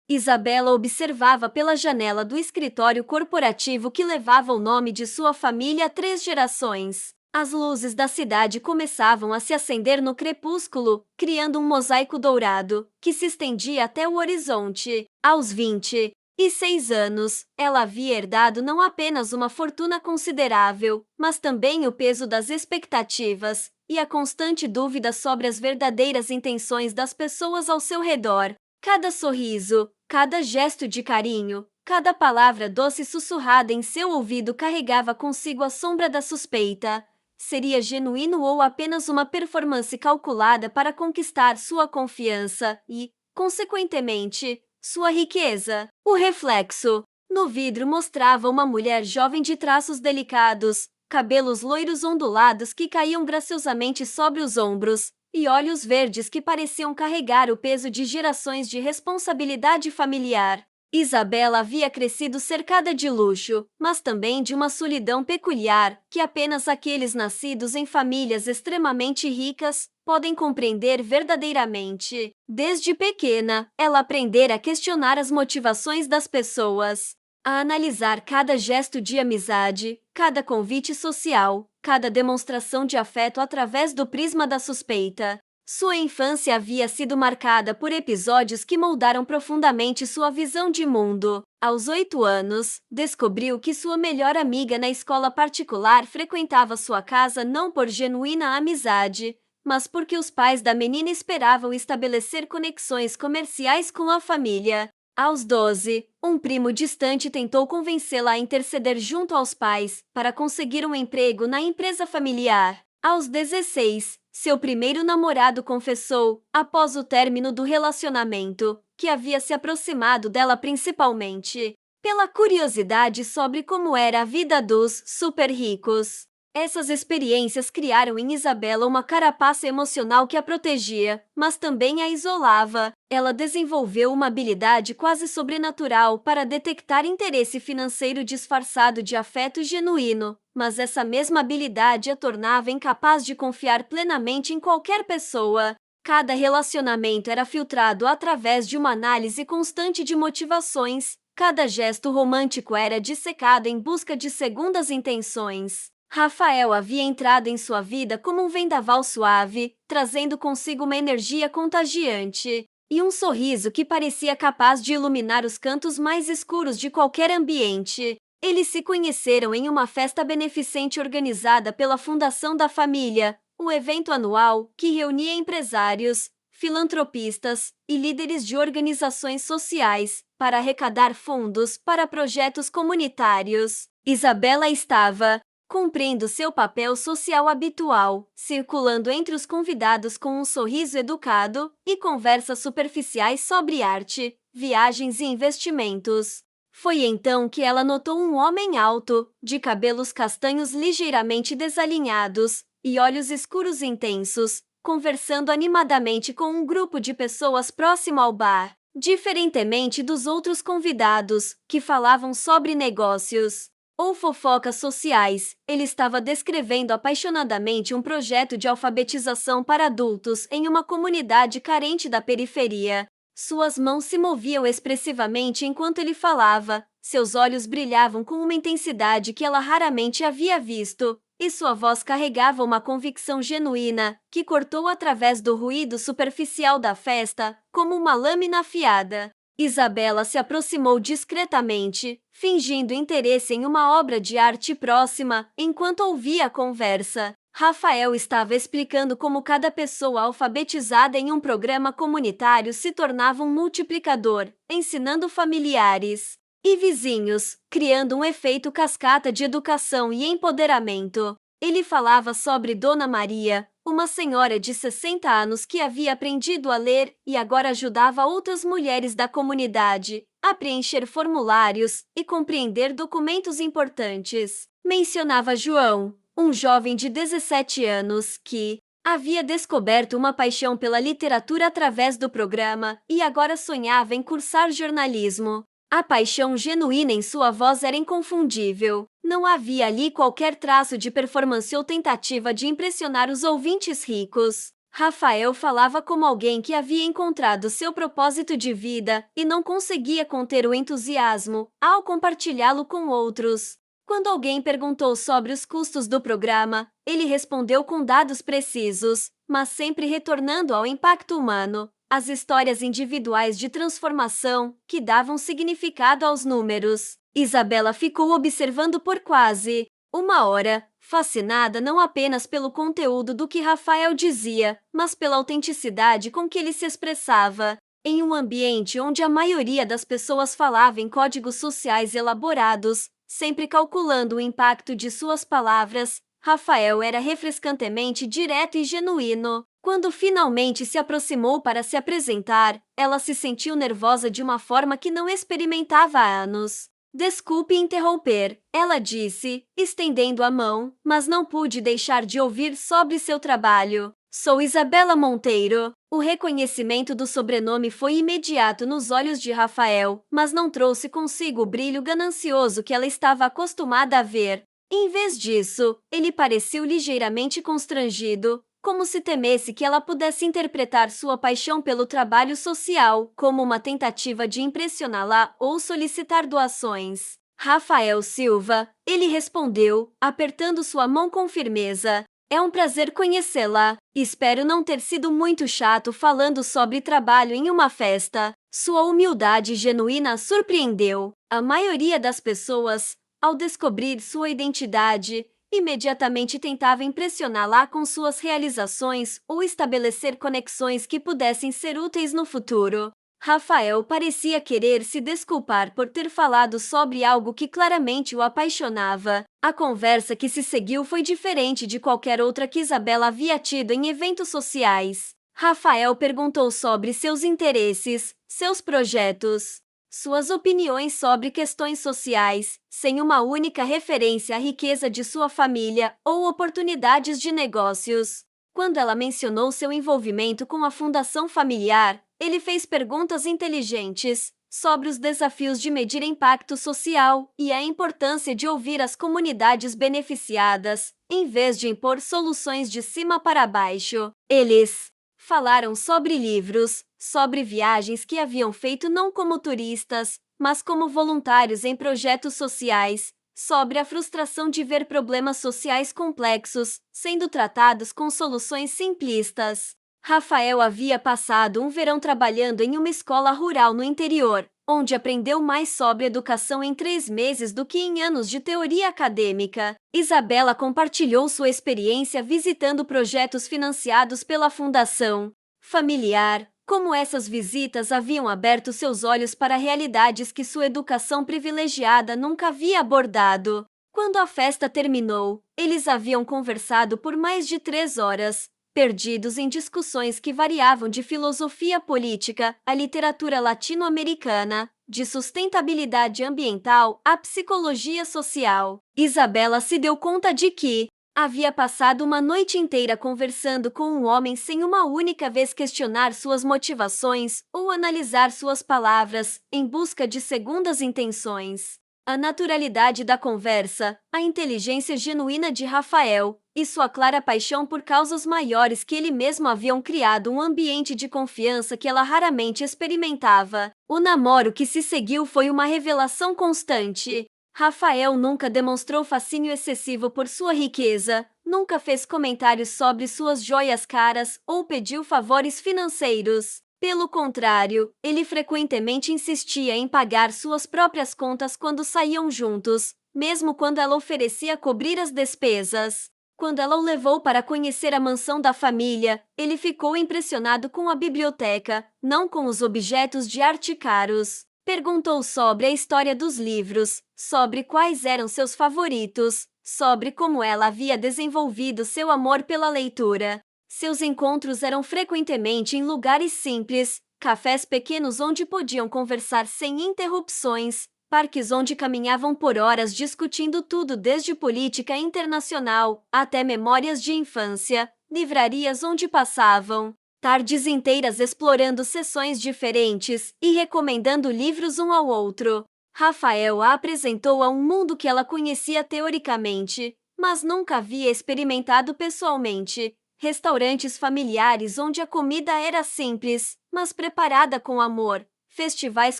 Isabela observava pela janela do escritório corporativo que levava o nome de sua família há 3 gerações. As luzes da cidade começavam a se acender no crepúsculo, criando um mosaico dourado, que se estendia até o horizonte. Aos 26 anos, ela havia herdado não apenas uma fortuna considerável, mas também o peso das expectativas e a constante dúvida sobre as verdadeiras intenções das pessoas ao seu redor. Cada sorriso, cada gesto de carinho, cada palavra doce sussurrada em seu ouvido carregava consigo a sombra da suspeita. Seria genuíno ou apenas uma performance calculada para conquistar sua confiança e, consequentemente, sua riqueza? O reflexo no vidro mostrava uma mulher jovem de traços delicados, cabelos loiros ondulados que caíam graciosamente sobre os ombros, e olhos verdes que pareciam carregar o peso de gerações de responsabilidade familiar. Isabela havia crescido cercada de luxo, mas também de uma solidão peculiar, que apenas aqueles nascidos em famílias extremamente ricas podem compreender verdadeiramente. Desde pequena, ela aprendera a questionar as motivações das pessoas, a analisar cada gesto de amizade, cada convite social, cada demonstração de afeto através do prisma da suspeita. Sua infância havia sido marcada por episódios que moldaram profundamente sua visão de mundo. Aos 8 anos, descobriu que sua melhor amiga na escola particular frequentava sua casa não por genuína amizade, mas porque os pais da menina esperavam estabelecer conexões comerciais com a família. Aos 12, um primo distante tentou convencê-la a interceder junto aos pais para conseguir um emprego na empresa familiar. Aos 16, seu primeiro namorado confessou, após o término do relacionamento, que havia se aproximado dela principalmente pela curiosidade sobre como era a vida dos super ricos. Essas experiências criaram em Isabela uma carapaça emocional que a protegia, mas também a isolava. Ela desenvolveu uma habilidade quase sobrenatural para detectar interesse financeiro disfarçado de afeto genuíno, mas essa mesma habilidade a tornava incapaz de confiar plenamente em qualquer pessoa. Cada relacionamento era filtrado através de uma análise constante de motivações. Cada gesto romântico era dissecado em busca de segundas intenções. Rafael havia entrado em sua vida como um vendaval suave, trazendo consigo uma energia contagiante e um sorriso que parecia capaz de iluminar os cantos mais escuros de qualquer ambiente. Eles se conheceram em uma festa beneficente organizada pela Fundação da Família, um evento anual que reunia empresários, filantropistas e líderes de organizações sociais para arrecadar fundos para projetos comunitários. Isabela estava cumprindo seu papel social habitual, circulando entre os convidados com um sorriso educado e conversas superficiais sobre arte, viagens e investimentos. Foi então que ela notou um homem alto, de cabelos castanhos ligeiramente desalinhados e olhos escuros intensos, conversando animadamente com um grupo de pessoas próximo ao bar. Diferentemente dos outros convidados, que falavam sobre negócios ou fofocas sociais, ele estava descrevendo apaixonadamente um projeto de alfabetização para adultos em uma comunidade carente da periferia. Suas mãos se moviam expressivamente enquanto ele falava, seus olhos brilhavam com uma intensidade que ela raramente havia visto, e sua voz carregava uma convicção genuína, que cortou através do ruído superficial da festa, como uma lâmina afiada. Isabela se aproximou discretamente, fingindo interesse em uma obra de arte próxima, enquanto ouvia a conversa. Rafael estava explicando como cada pessoa alfabetizada em um programa comunitário se tornava um multiplicador, ensinando familiares e vizinhos, criando um efeito cascata de educação e empoderamento. Ele falava sobre Dona Maria, uma senhora de 60 anos que havia aprendido a ler e agora ajudava outras mulheres da comunidade a preencher formulários e compreender documentos importantes. Mencionava João, um jovem de 17 anos que havia descoberto uma paixão pela literatura através do programa e agora sonhava em cursar jornalismo. A paixão genuína em sua voz era inconfundível. Não havia ali qualquer traço de performance ou tentativa de impressionar os ouvintes ricos. Rafael falava como alguém que havia encontrado seu propósito de vida e não conseguia conter o entusiasmo ao compartilhá-lo com outros. Quando alguém perguntou sobre os custos do programa, ele respondeu com dados precisos, mas sempre retornando ao impacto humano, às histórias individuais de transformação que davam significado aos números. Isabela ficou observando por quase uma hora, fascinada não apenas pelo conteúdo do que Rafael dizia, mas pela autenticidade com que ele se expressava. Em um ambiente onde a maioria das pessoas falava em códigos sociais elaborados, sempre calculando o impacto de suas palavras, Rafael era refrescantemente direto e genuíno. Quando finalmente se aproximou para se apresentar, ela se sentiu nervosa de uma forma que não experimentava há anos. Desculpe interromper, ela disse, estendendo a mão, mas não pude deixar de ouvir sobre seu trabalho. Sou Isabela Monteiro. O reconhecimento do sobrenome foi imediato nos olhos de Rafael, mas não trouxe consigo o brilho ganancioso que ela estava acostumada a ver. Em vez disso, ele pareceu ligeiramente constrangido, como se temesse que ela pudesse interpretar sua paixão pelo trabalho social como uma tentativa de impressioná-la ou solicitar doações. Rafael Silva, ele respondeu, apertando sua mão com firmeza. É um prazer conhecê-la. Espero não ter sido muito chato falando sobre trabalho em uma festa. Sua humildade genuína a surpreendeu. A maioria das pessoas, ao descobrir sua identidade, imediatamente tentava impressioná-la com suas realizações ou estabelecer conexões que pudessem ser úteis no futuro. Rafael parecia querer se desculpar por ter falado sobre algo que claramente o apaixonava. A conversa que se seguiu foi diferente de qualquer outra que Isabela havia tido em eventos sociais. Rafael perguntou sobre seus interesses, seus projetos, suas opiniões sobre questões sociais, sem uma única referência à riqueza de sua família ou oportunidades de negócios. Quando ela mencionou seu envolvimento com a fundação familiar, ele fez perguntas inteligentes sobre os desafios de medir impacto social e a importância de ouvir as comunidades beneficiadas, em vez de impor soluções de cima para baixo. Eles falaram sobre livros, sobre viagens que haviam feito não como turistas, mas como voluntários em projetos sociais, sobre a frustração de ver problemas sociais complexos sendo tratados com soluções simplistas. Rafael havia passado um verão trabalhando em uma escola rural no interior, onde aprendeu mais sobre educação em 3 meses do que em anos de teoria acadêmica. Isabela compartilhou sua experiência visitando projetos financiados pela Fundação Familiar. Como essas visitas haviam aberto seus olhos para realidades que sua educação privilegiada nunca havia abordado. Quando a festa terminou, eles haviam conversado por mais de 3 horas, perdidos em discussões que variavam de filosofia política à literatura latino-americana, de sustentabilidade ambiental à psicologia social. Isabela se deu conta de que havia passado uma noite inteira conversando com um homem sem uma única vez questionar suas motivações ou analisar suas palavras em busca de segundas intenções. A naturalidade da conversa, a inteligência genuína de Rafael e sua clara paixão por causas maiores que ele mesmo haviam criado um ambiente de confiança que ela raramente experimentava. O namoro que se seguiu foi uma revelação constante. Rafael nunca demonstrou fascínio excessivo por sua riqueza, nunca fez comentários sobre suas joias caras ou pediu favores financeiros. Pelo contrário, ele frequentemente insistia em pagar suas próprias contas quando saíam juntos, mesmo quando ela oferecia cobrir as despesas. Quando ela o levou para conhecer a mansão da família, ele ficou impressionado com a biblioteca, não com os objetos de arte caros. Perguntou sobre a história dos livros, sobre quais eram seus favoritos, sobre como ela havia desenvolvido seu amor pela leitura. Seus encontros eram frequentemente em lugares simples, cafés pequenos onde podiam conversar sem interrupções, parques onde caminhavam por horas discutindo tudo desde política internacional até memórias de infância, livrarias onde passavam tardes inteiras explorando seções diferentes e recomendando livros um ao outro. Rafael a apresentou a um mundo que ela conhecia teoricamente, mas nunca havia experimentado pessoalmente. restaurantes familiares onde a comida era simples, mas preparada com amor, festivais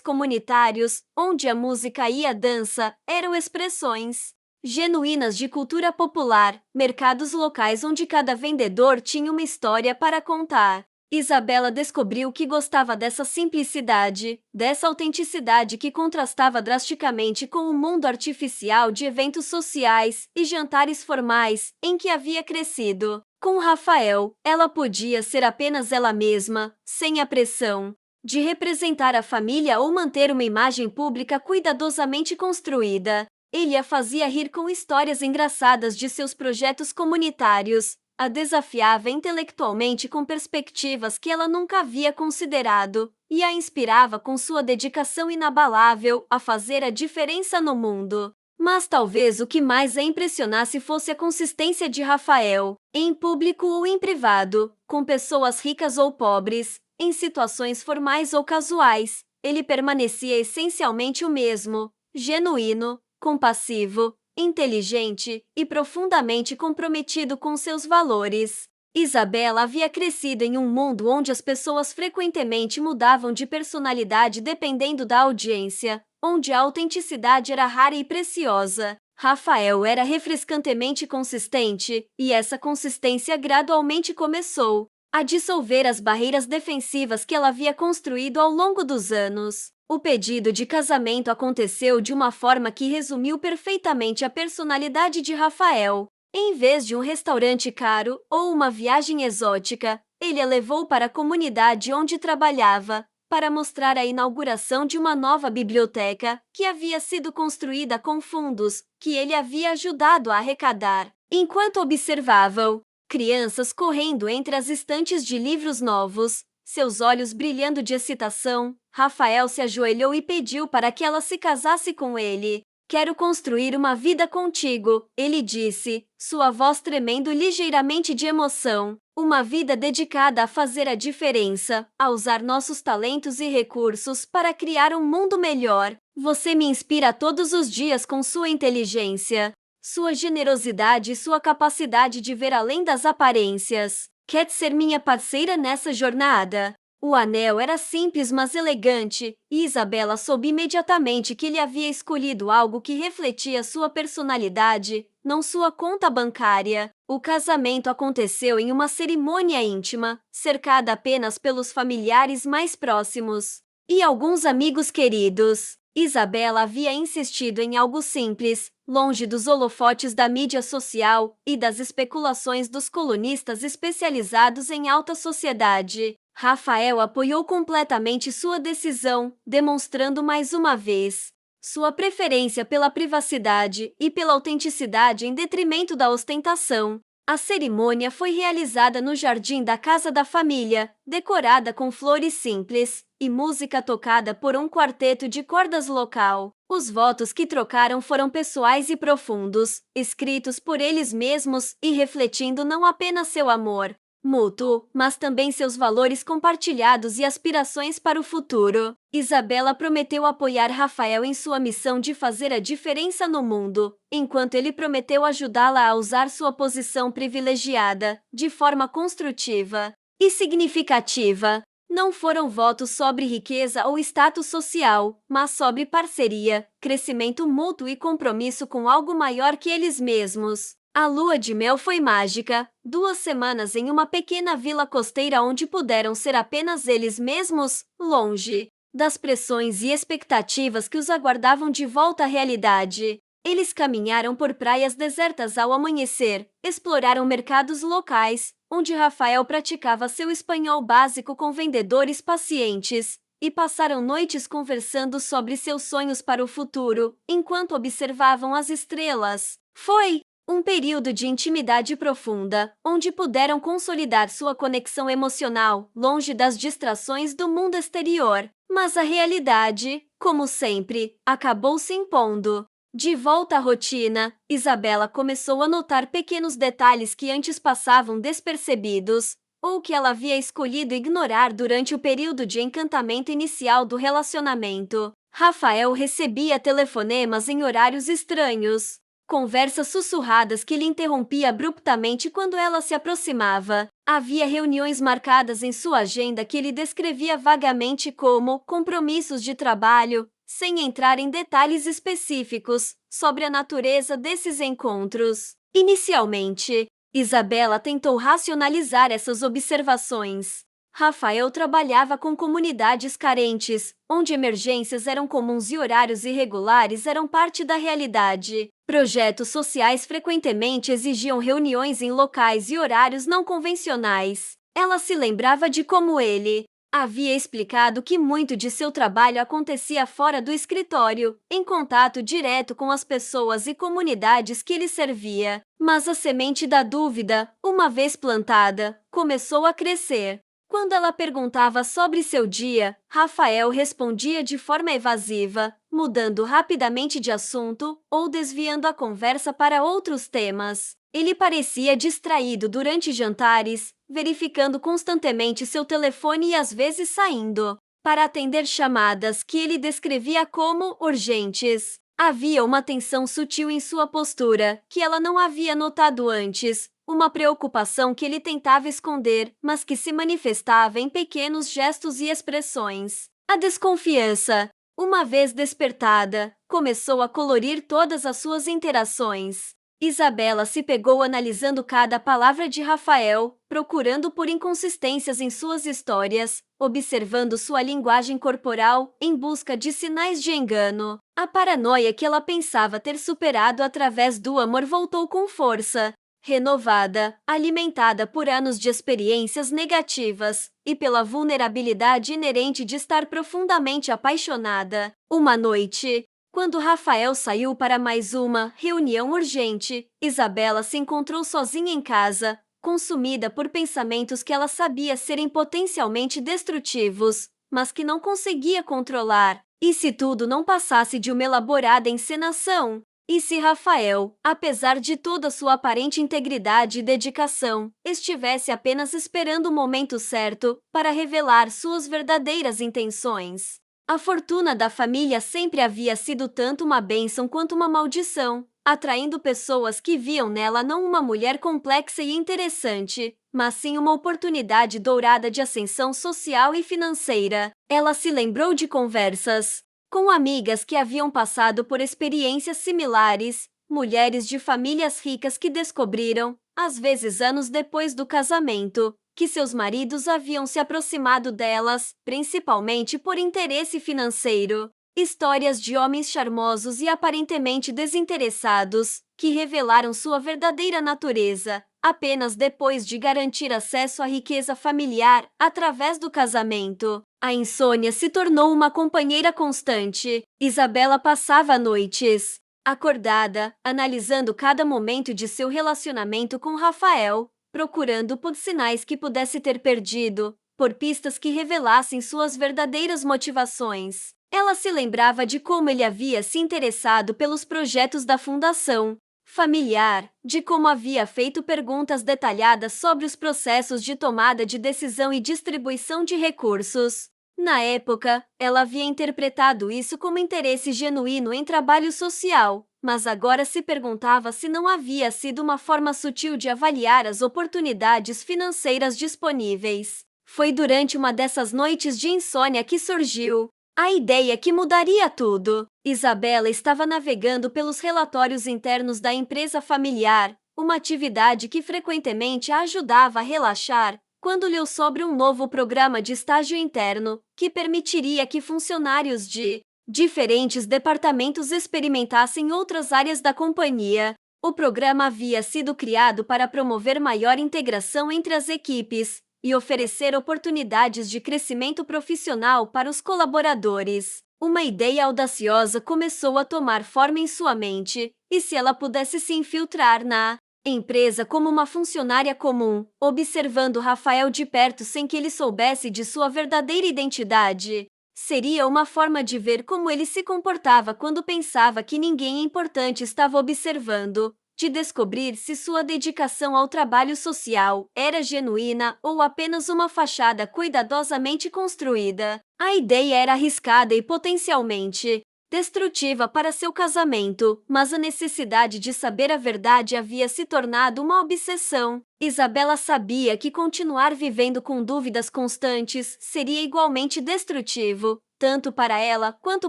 comunitários, onde a música e a dança eram expressões genuínas de cultura popular, mercados locais onde cada vendedor tinha uma história para contar. Isabela descobriu que gostava dessa simplicidade, dessa autenticidade que contrastava drasticamente com o mundo artificial de eventos sociais e jantares formais em que havia crescido. Com Rafael, ela podia ser apenas ela mesma, sem a pressão de representar a família ou manter uma imagem pública cuidadosamente construída. Ele a fazia rir com histórias engraçadas de seus projetos comunitários, a desafiava intelectualmente com perspectivas que ela nunca havia considerado, e a inspirava com sua dedicação inabalável a fazer a diferença no mundo. Mas talvez o que mais a impressionasse fosse a consistência de Rafael, em público ou em privado, com pessoas ricas ou pobres, em situações formais ou casuais. Ele permanecia essencialmente o mesmo, genuíno, compassivo, inteligente e profundamente comprometido com seus valores. Isabela havia crescido em um mundo onde as pessoas frequentemente mudavam de personalidade dependendo da audiência, onde a autenticidade era rara e preciosa. Rafael era refrescantemente consistente, e essa consistência gradualmente começou a dissolver as barreiras defensivas que ela havia construído ao longo dos anos. O pedido de casamento aconteceu de uma forma que resumiu perfeitamente a personalidade de Rafael. Em vez de um restaurante caro ou uma viagem exótica, ele a levou para a comunidade onde trabalhava, para mostrar a inauguração de uma nova biblioteca que havia sido construída com fundos que ele havia ajudado a arrecadar. Enquanto observavam crianças correndo entre as estantes de livros novos, seus olhos brilhando de excitação, Rafael se ajoelhou e pediu para que ela se casasse com ele. Quero construir uma vida contigo, ele disse, sua voz tremendo ligeiramente de emoção. Uma vida dedicada a fazer a diferença, a usar nossos talentos e recursos para criar um mundo melhor. Você me inspira todos os dias com sua inteligência, sua generosidade e sua capacidade de ver além das aparências. Quer ser minha parceira nessa jornada? O anel era simples mas elegante, e Isabela soube imediatamente que ele havia escolhido algo que refletia sua personalidade, não sua conta bancária. O casamento aconteceu em uma cerimônia íntima, cercada apenas pelos familiares mais próximos e alguns amigos queridos. Isabela havia insistido em algo simples, longe dos holofotes da mídia social e das especulações dos colunistas especializados em alta sociedade. Rafael apoiou completamente sua decisão, demonstrando mais uma vez sua preferência pela privacidade e pela autenticidade em detrimento da ostentação. A cerimônia foi realizada no jardim da casa da família, decorada com flores simples e música tocada por um quarteto de cordas local. Os votos que trocaram foram pessoais e profundos, escritos por eles mesmos e refletindo não apenas seu amor mútuo, mas também seus valores compartilhados e aspirações para o futuro. Isabela prometeu apoiar Rafael em sua missão de fazer a diferença no mundo, enquanto ele prometeu ajudá-la a usar sua posição privilegiada, de forma construtiva e significativa. Não foram votos sobre riqueza ou status social, mas sobre parceria, crescimento mútuo e compromisso com algo maior que eles mesmos. A lua de mel foi mágica, 2 semanas em uma pequena vila costeira onde puderam ser apenas eles mesmos, longe das pressões e expectativas que os aguardavam de volta à realidade. Eles caminharam por praias desertas ao amanhecer, exploraram mercados locais, onde Rafael praticava seu espanhol básico com vendedores pacientes, e passaram noites conversando sobre seus sonhos para o futuro, enquanto observavam as estrelas. Foi um período de intimidade profunda, onde puderam consolidar sua conexão emocional, longe das distrações do mundo exterior. Mas a realidade, como sempre, acabou se impondo. De volta à rotina, Isabela começou a notar pequenos detalhes que antes passavam despercebidos, ou que ela havia escolhido ignorar durante o período de encantamento inicial do relacionamento. Rafael recebia telefonemas em horários estranhos, Conversas sussurradas que lhe interrompia abruptamente quando ela se aproximava. Havia reuniões marcadas em sua agenda que ele descrevia vagamente como compromissos de trabalho, sem entrar em detalhes específicos sobre a natureza desses encontros. Inicialmente, Isabela tentou racionalizar essas observações. Rafael trabalhava com comunidades carentes, onde emergências eram comuns e horários irregulares eram parte da realidade. Projetos sociais frequentemente exigiam reuniões em locais e horários não convencionais. Ela se lembrava de como ele havia explicado que muito de seu trabalho acontecia fora do escritório, em contato direto com as pessoas e comunidades que ele servia. Mas a semente da dúvida, uma vez plantada, começou a crescer. Quando ela perguntava sobre seu dia, Rafael respondia de forma evasiva, mudando rapidamente de assunto ou desviando a conversa para outros temas. Ele parecia distraído durante jantares, verificando constantemente seu telefone e às vezes saindo para atender chamadas que ele descrevia como urgentes. Havia uma tensão sutil em sua postura, que ela não havia notado antes, uma preocupação que ele tentava esconder, mas que se manifestava em pequenos gestos e expressões. A desconfiança, uma vez despertada, começou a colorir todas as suas interações. Isabela se pegou analisando cada palavra de Rafael, procurando por inconsistências em suas histórias, observando sua linguagem corporal em busca de sinais de engano. A paranoia que ela pensava ter superado através do amor voltou com força, renovada, alimentada por anos de experiências negativas e pela vulnerabilidade inerente de estar profundamente apaixonada. Uma noite, quando Rafael saiu para mais uma reunião urgente, Isabela se encontrou sozinha em casa, consumida por pensamentos que ela sabia serem potencialmente destrutivos, mas que não conseguia controlar. E se tudo não passasse de uma elaborada encenação? E se Rafael, apesar de toda sua aparente integridade e dedicação, estivesse apenas esperando o momento certo para revelar suas verdadeiras intenções? A fortuna da família sempre havia sido tanto uma bênção quanto uma maldição, atraindo pessoas que viam nela não uma mulher complexa e interessante, mas sim uma oportunidade dourada de ascensão social e financeira. Ela se lembrou de conversas com amigas que haviam passado por experiências similares, mulheres de famílias ricas que descobriram, às vezes anos depois do casamento, que seus maridos haviam se aproximado delas, principalmente por interesse financeiro. Histórias de homens charmosos e aparentemente desinteressados, que revelaram sua verdadeira natureza, apenas depois de garantir acesso à riqueza familiar através do casamento. A insônia se tornou uma companheira constante. Isabela passava noites acordada, analisando cada momento de seu relacionamento com Rafael, procurando por sinais que pudesse ter perdido, por pistas que revelassem suas verdadeiras motivações. Ela se lembrava de como ele havia se interessado pelos projetos da fundação familiar, de como havia feito perguntas detalhadas sobre os processos de tomada de decisão e distribuição de recursos. Na época, ela havia interpretado isso como interesse genuíno em trabalho social, mas agora se perguntava se não havia sido uma forma sutil de avaliar as oportunidades financeiras disponíveis. Foi durante uma dessas noites de insônia que surgiu a ideia que mudaria tudo. Isabela estava navegando pelos relatórios internos da empresa familiar, uma atividade que frequentemente a ajudava a relaxar, quando leu sobre um novo programa de estágio interno, que permitiria que funcionários de diferentes departamentos experimentassem outras áreas da companhia. O programa havia sido criado para promover maior integração entre as equipes e oferecer oportunidades de crescimento profissional para os colaboradores. Uma ideia audaciosa começou a tomar forma em sua mente, e se ela pudesse se infiltrar na empresa como uma funcionária comum, observando Rafael de perto sem que ele soubesse de sua verdadeira identidade, seria uma forma de ver como ele se comportava quando pensava que ninguém importante estava observando, de descobrir se sua dedicação ao trabalho social era genuína ou apenas uma fachada cuidadosamente construída. A ideia era arriscada e potencialmente destrutiva para seu casamento, mas a necessidade de saber a verdade havia se tornado uma obsessão. Isabela sabia que continuar vivendo com dúvidas constantes seria igualmente destrutivo, tanto para ela quanto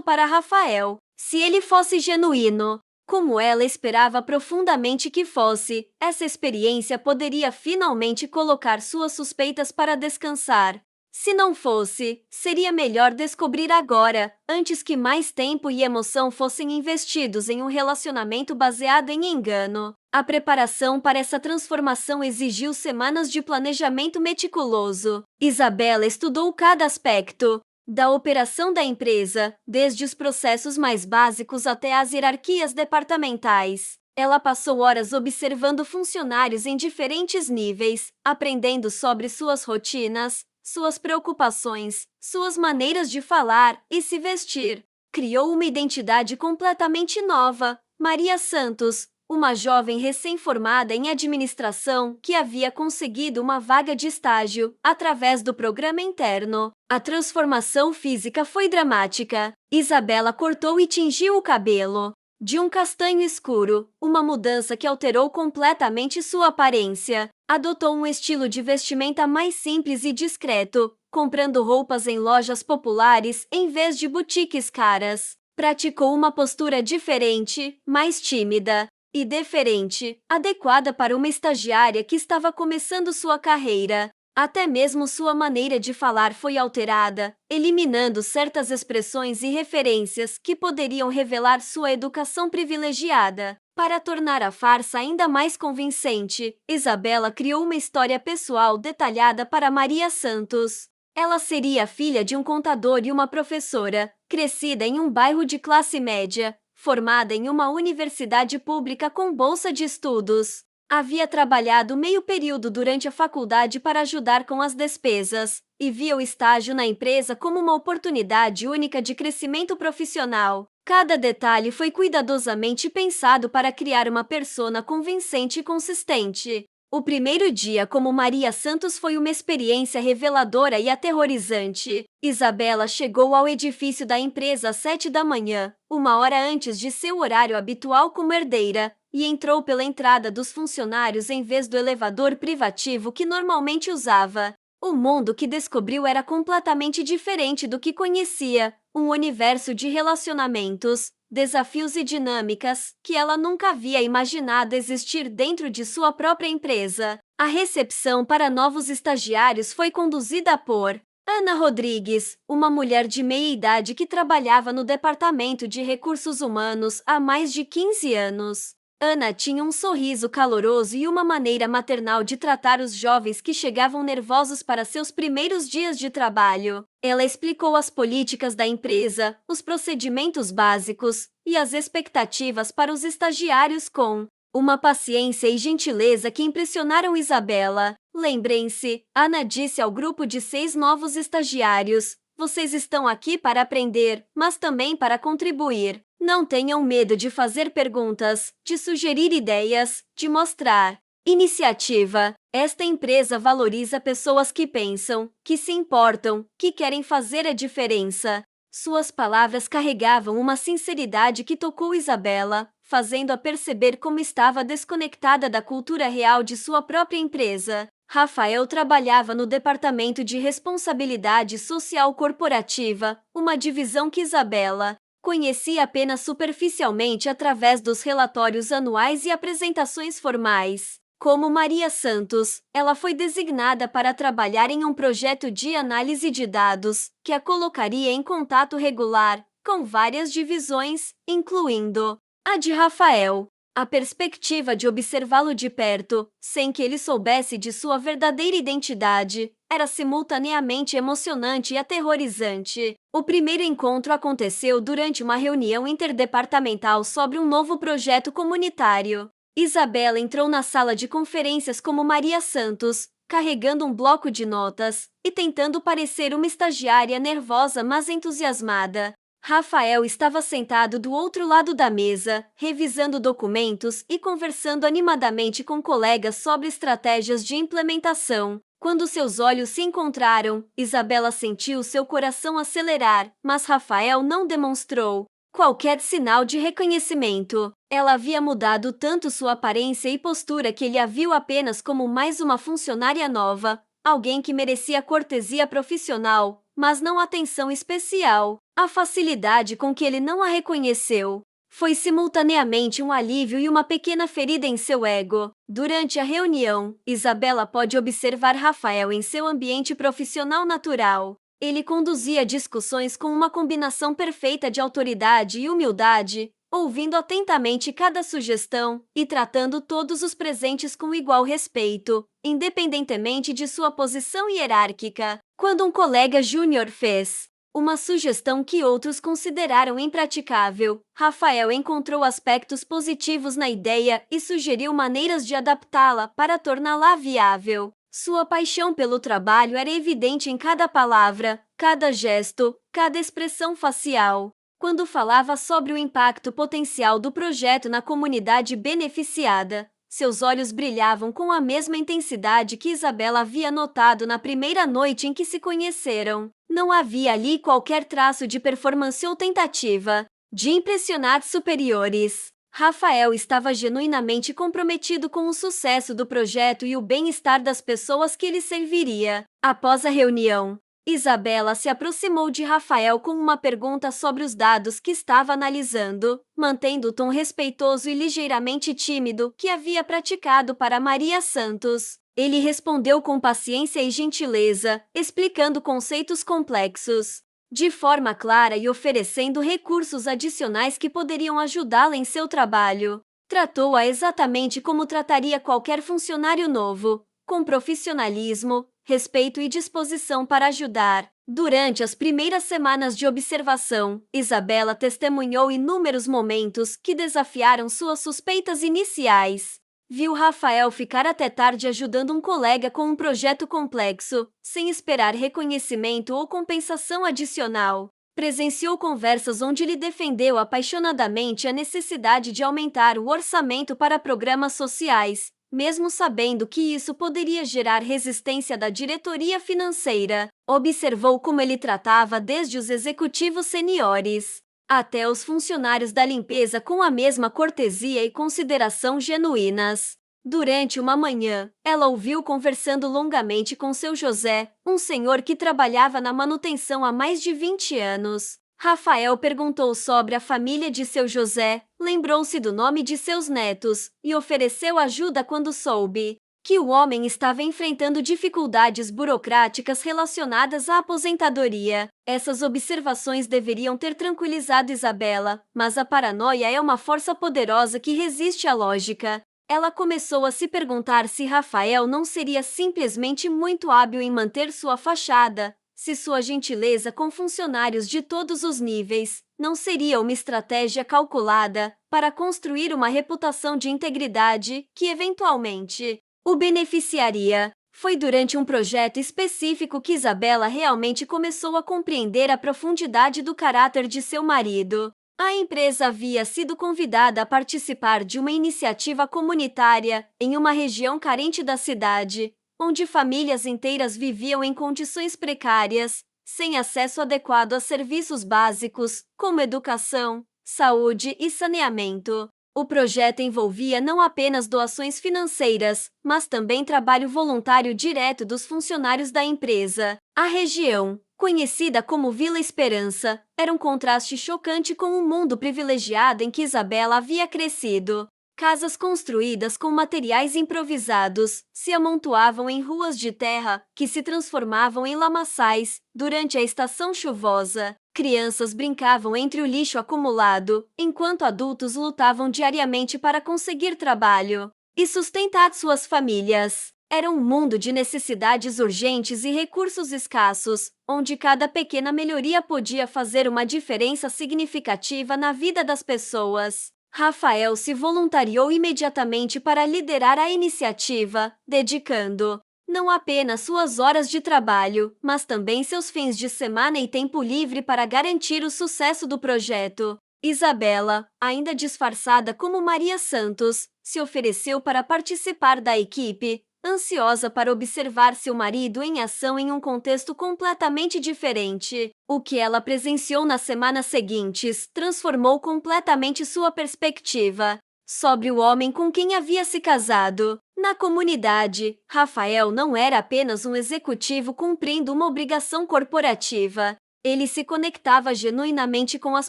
para Rafael. Se ele fosse genuíno, como ela esperava profundamente que fosse, essa experiência poderia finalmente colocar suas suspeitas para descansar. Se não fosse, seria melhor descobrir agora, antes que mais tempo e emoção fossem investidos em um relacionamento baseado em engano. A preparação para essa transformação exigiu semanas de planejamento meticuloso. Isabela estudou cada aspecto da operação da empresa, desde os processos mais básicos até as hierarquias departamentais. Ela passou horas observando funcionários em diferentes níveis, aprendendo sobre suas rotinas, suas preocupações, suas maneiras de falar e se vestir. Criou uma identidade completamente nova. Maria Santos, uma jovem recém-formada em administração que havia conseguido uma vaga de estágio através do programa interno. A transformação física foi dramática. Isabela cortou e tingiu o cabelo de um castanho escuro, uma mudança que alterou completamente sua aparência. Adotou um estilo de vestimenta mais simples e discreto, comprando roupas em lojas populares em vez de boutiques caras. Praticou uma postura diferente, mais tímida e deferente, adequada para uma estagiária que estava começando sua carreira. Até mesmo sua maneira de falar foi alterada, eliminando certas expressões e referências que poderiam revelar sua educação privilegiada. Para tornar a farsa ainda mais convincente, Isabela criou uma história pessoal detalhada para Maria Santos. Ela seria filha de um contador e uma professora, crescida em um bairro de classe média, formada em uma universidade pública com bolsa de estudos. Havia trabalhado meio período durante a faculdade para ajudar com as despesas, e via o estágio na empresa como uma oportunidade única de crescimento profissional. Cada detalhe foi cuidadosamente pensado para criar uma persona convincente e consistente. O primeiro dia como Maria Santos foi uma experiência reveladora e aterrorizante. Isabela chegou ao edifício da empresa às 7 da manhã, uma hora antes de seu horário habitual como herdeira, e entrou pela entrada dos funcionários em vez do elevador privativo que normalmente usava. O mundo que descobriu era completamente diferente do que conhecia, um universo de relacionamentos, desafios e dinâmicas que ela nunca havia imaginado existir dentro de sua própria empresa. A recepção para novos estagiários foi conduzida por Ana Rodrigues, uma mulher de meia idade que trabalhava no Departamento de Recursos Humanos há mais de 15 anos. Ana tinha um sorriso caloroso e uma maneira maternal de tratar os jovens que chegavam nervosos para seus primeiros dias de trabalho. Ela explicou as políticas da empresa, os procedimentos básicos e as expectativas para os estagiários com uma paciência e gentileza que impressionaram Isabela. Lembrem-se, Ana disse ao grupo de 6 novos estagiários: vocês estão aqui para aprender, mas também para contribuir. Não tenham medo de fazer perguntas, de sugerir ideias, de mostrar iniciativa. Esta empresa valoriza pessoas que pensam, que se importam, que querem fazer a diferença. Suas palavras carregavam uma sinceridade que tocou Isabela, fazendo-a perceber como estava desconectada da cultura real de sua própria empresa. Rafael trabalhava no Departamento de Responsabilidade Social Corporativa, uma divisão que Isabela conhecia apenas superficialmente através dos relatórios anuais e apresentações formais. Como Maria Santos, ela foi designada para trabalhar em um projeto de análise de dados, que a colocaria em contato regular com várias divisões, incluindo a de Rafael. A perspectiva de observá-lo de perto, sem que ele soubesse de sua verdadeira identidade, era simultaneamente emocionante e aterrorizante. O primeiro encontro aconteceu durante uma reunião interdepartamental sobre um novo projeto comunitário. Isabela entrou na sala de conferências como Maria Santos, carregando um bloco de notas e tentando parecer uma estagiária nervosa mas entusiasmada. Rafael estava sentado do outro lado da mesa, revisando documentos e conversando animadamente com colegas sobre estratégias de implementação. Quando seus olhos se encontraram, Isabela sentiu seu coração acelerar, mas Rafael não demonstrou qualquer sinal de reconhecimento. Ela havia mudado tanto sua aparência e postura que ele a viu apenas como mais uma funcionária nova, alguém que merecia cortesia profissional, mas não atenção especial. A facilidade com que ele não a reconheceu foi simultaneamente um alívio e uma pequena ferida em seu ego. Durante a reunião, Isabela pôde observar Rafael em seu ambiente profissional natural. Ele conduzia discussões com uma combinação perfeita de autoridade e humildade, ouvindo atentamente cada sugestão e tratando todos os presentes com igual respeito, independentemente de sua posição hierárquica. Quando um colega júnior fez uma sugestão que outros consideraram impraticável, Rafael encontrou aspectos positivos na ideia e sugeriu maneiras de adaptá-la para torná-la viável. Sua paixão pelo trabalho era evidente em cada palavra, cada gesto, cada expressão facial. Quando falava sobre o impacto potencial do projeto na comunidade beneficiada, seus olhos brilhavam com a mesma intensidade que Isabela havia notado na primeira noite em que se conheceram. Não havia ali qualquer traço de performance ou tentativa de impressionar superiores. Rafael estava genuinamente comprometido com o sucesso do projeto e o bem-estar das pessoas que ele serviria. Após a reunião, Isabela se aproximou de Rafael com uma pergunta sobre os dados que estava analisando, mantendo o tom respeitoso e ligeiramente tímido que havia praticado para Maria Santos. Ele respondeu com paciência e gentileza, explicando conceitos complexos de forma clara e oferecendo recursos adicionais que poderiam ajudá-la em seu trabalho. Tratou-a exatamente como trataria qualquer funcionário novo, com profissionalismo, respeito e disposição para ajudar. Durante as primeiras semanas de observação, Isabela testemunhou inúmeros momentos que desafiaram suas suspeitas iniciais. Viu Rafael ficar até tarde ajudando um colega com um projeto complexo, sem esperar reconhecimento ou compensação adicional. Presenciou conversas onde ele defendeu apaixonadamente a necessidade de aumentar o orçamento para programas sociais, mesmo sabendo que isso poderia gerar resistência da diretoria financeira. Observou como ele tratava desde os executivos seniores até os funcionários da limpeza com a mesma cortesia e consideração genuínas. Durante uma manhã, ela ouviu conversando longamente com seu José, um senhor que trabalhava na manutenção há mais de 20 anos. Rafael perguntou sobre a família de seu José, lembrou-se do nome de seus netos e ofereceu ajuda quando soube que o homem estava enfrentando dificuldades burocráticas relacionadas à aposentadoria. Essas observações deveriam ter tranquilizado Isabela, mas a paranoia é uma força poderosa que resiste à lógica. Ela começou a se perguntar se Rafael não seria simplesmente muito hábil em manter sua fachada, se sua gentileza com funcionários de todos os níveis não seria uma estratégia calculada para construir uma reputação de integridade que, eventualmente, o beneficiaria. Foi durante um projeto específico que Isabela realmente começou a compreender a profundidade do caráter de seu marido. A empresa havia sido convidada a participar de uma iniciativa comunitária em uma região carente da cidade, onde famílias inteiras viviam em condições precárias, sem acesso adequado a serviços básicos, como educação, saúde e saneamento. O projeto envolvia não apenas doações financeiras, mas também trabalho voluntário direto dos funcionários da empresa. A região, conhecida como Vila Esperança, era um contraste chocante com o mundo privilegiado em que Isabela havia crescido. Casas construídas com materiais improvisados se amontoavam em ruas de terra que se transformavam em lamaçais durante a estação chuvosa. Crianças brincavam entre o lixo acumulado, enquanto adultos lutavam diariamente para conseguir trabalho e sustentar suas famílias. Era um mundo de necessidades urgentes e recursos escassos, onde cada pequena melhoria podia fazer uma diferença significativa na vida das pessoas. Rafael se voluntariou imediatamente para liderar a iniciativa, dedicando não apenas suas horas de trabalho, mas também seus fins de semana e tempo livre para garantir o sucesso do projeto. Isabela, ainda disfarçada como Maria Santos, se ofereceu para participar da equipe, ansiosa para observar seu marido em ação em um contexto completamente diferente. O que ela presenciou nas semanas seguintes transformou completamente sua perspectiva sobre o homem com quem havia se casado. Na comunidade, Rafael não era apenas um executivo cumprindo uma obrigação corporativa. Ele se conectava genuinamente com as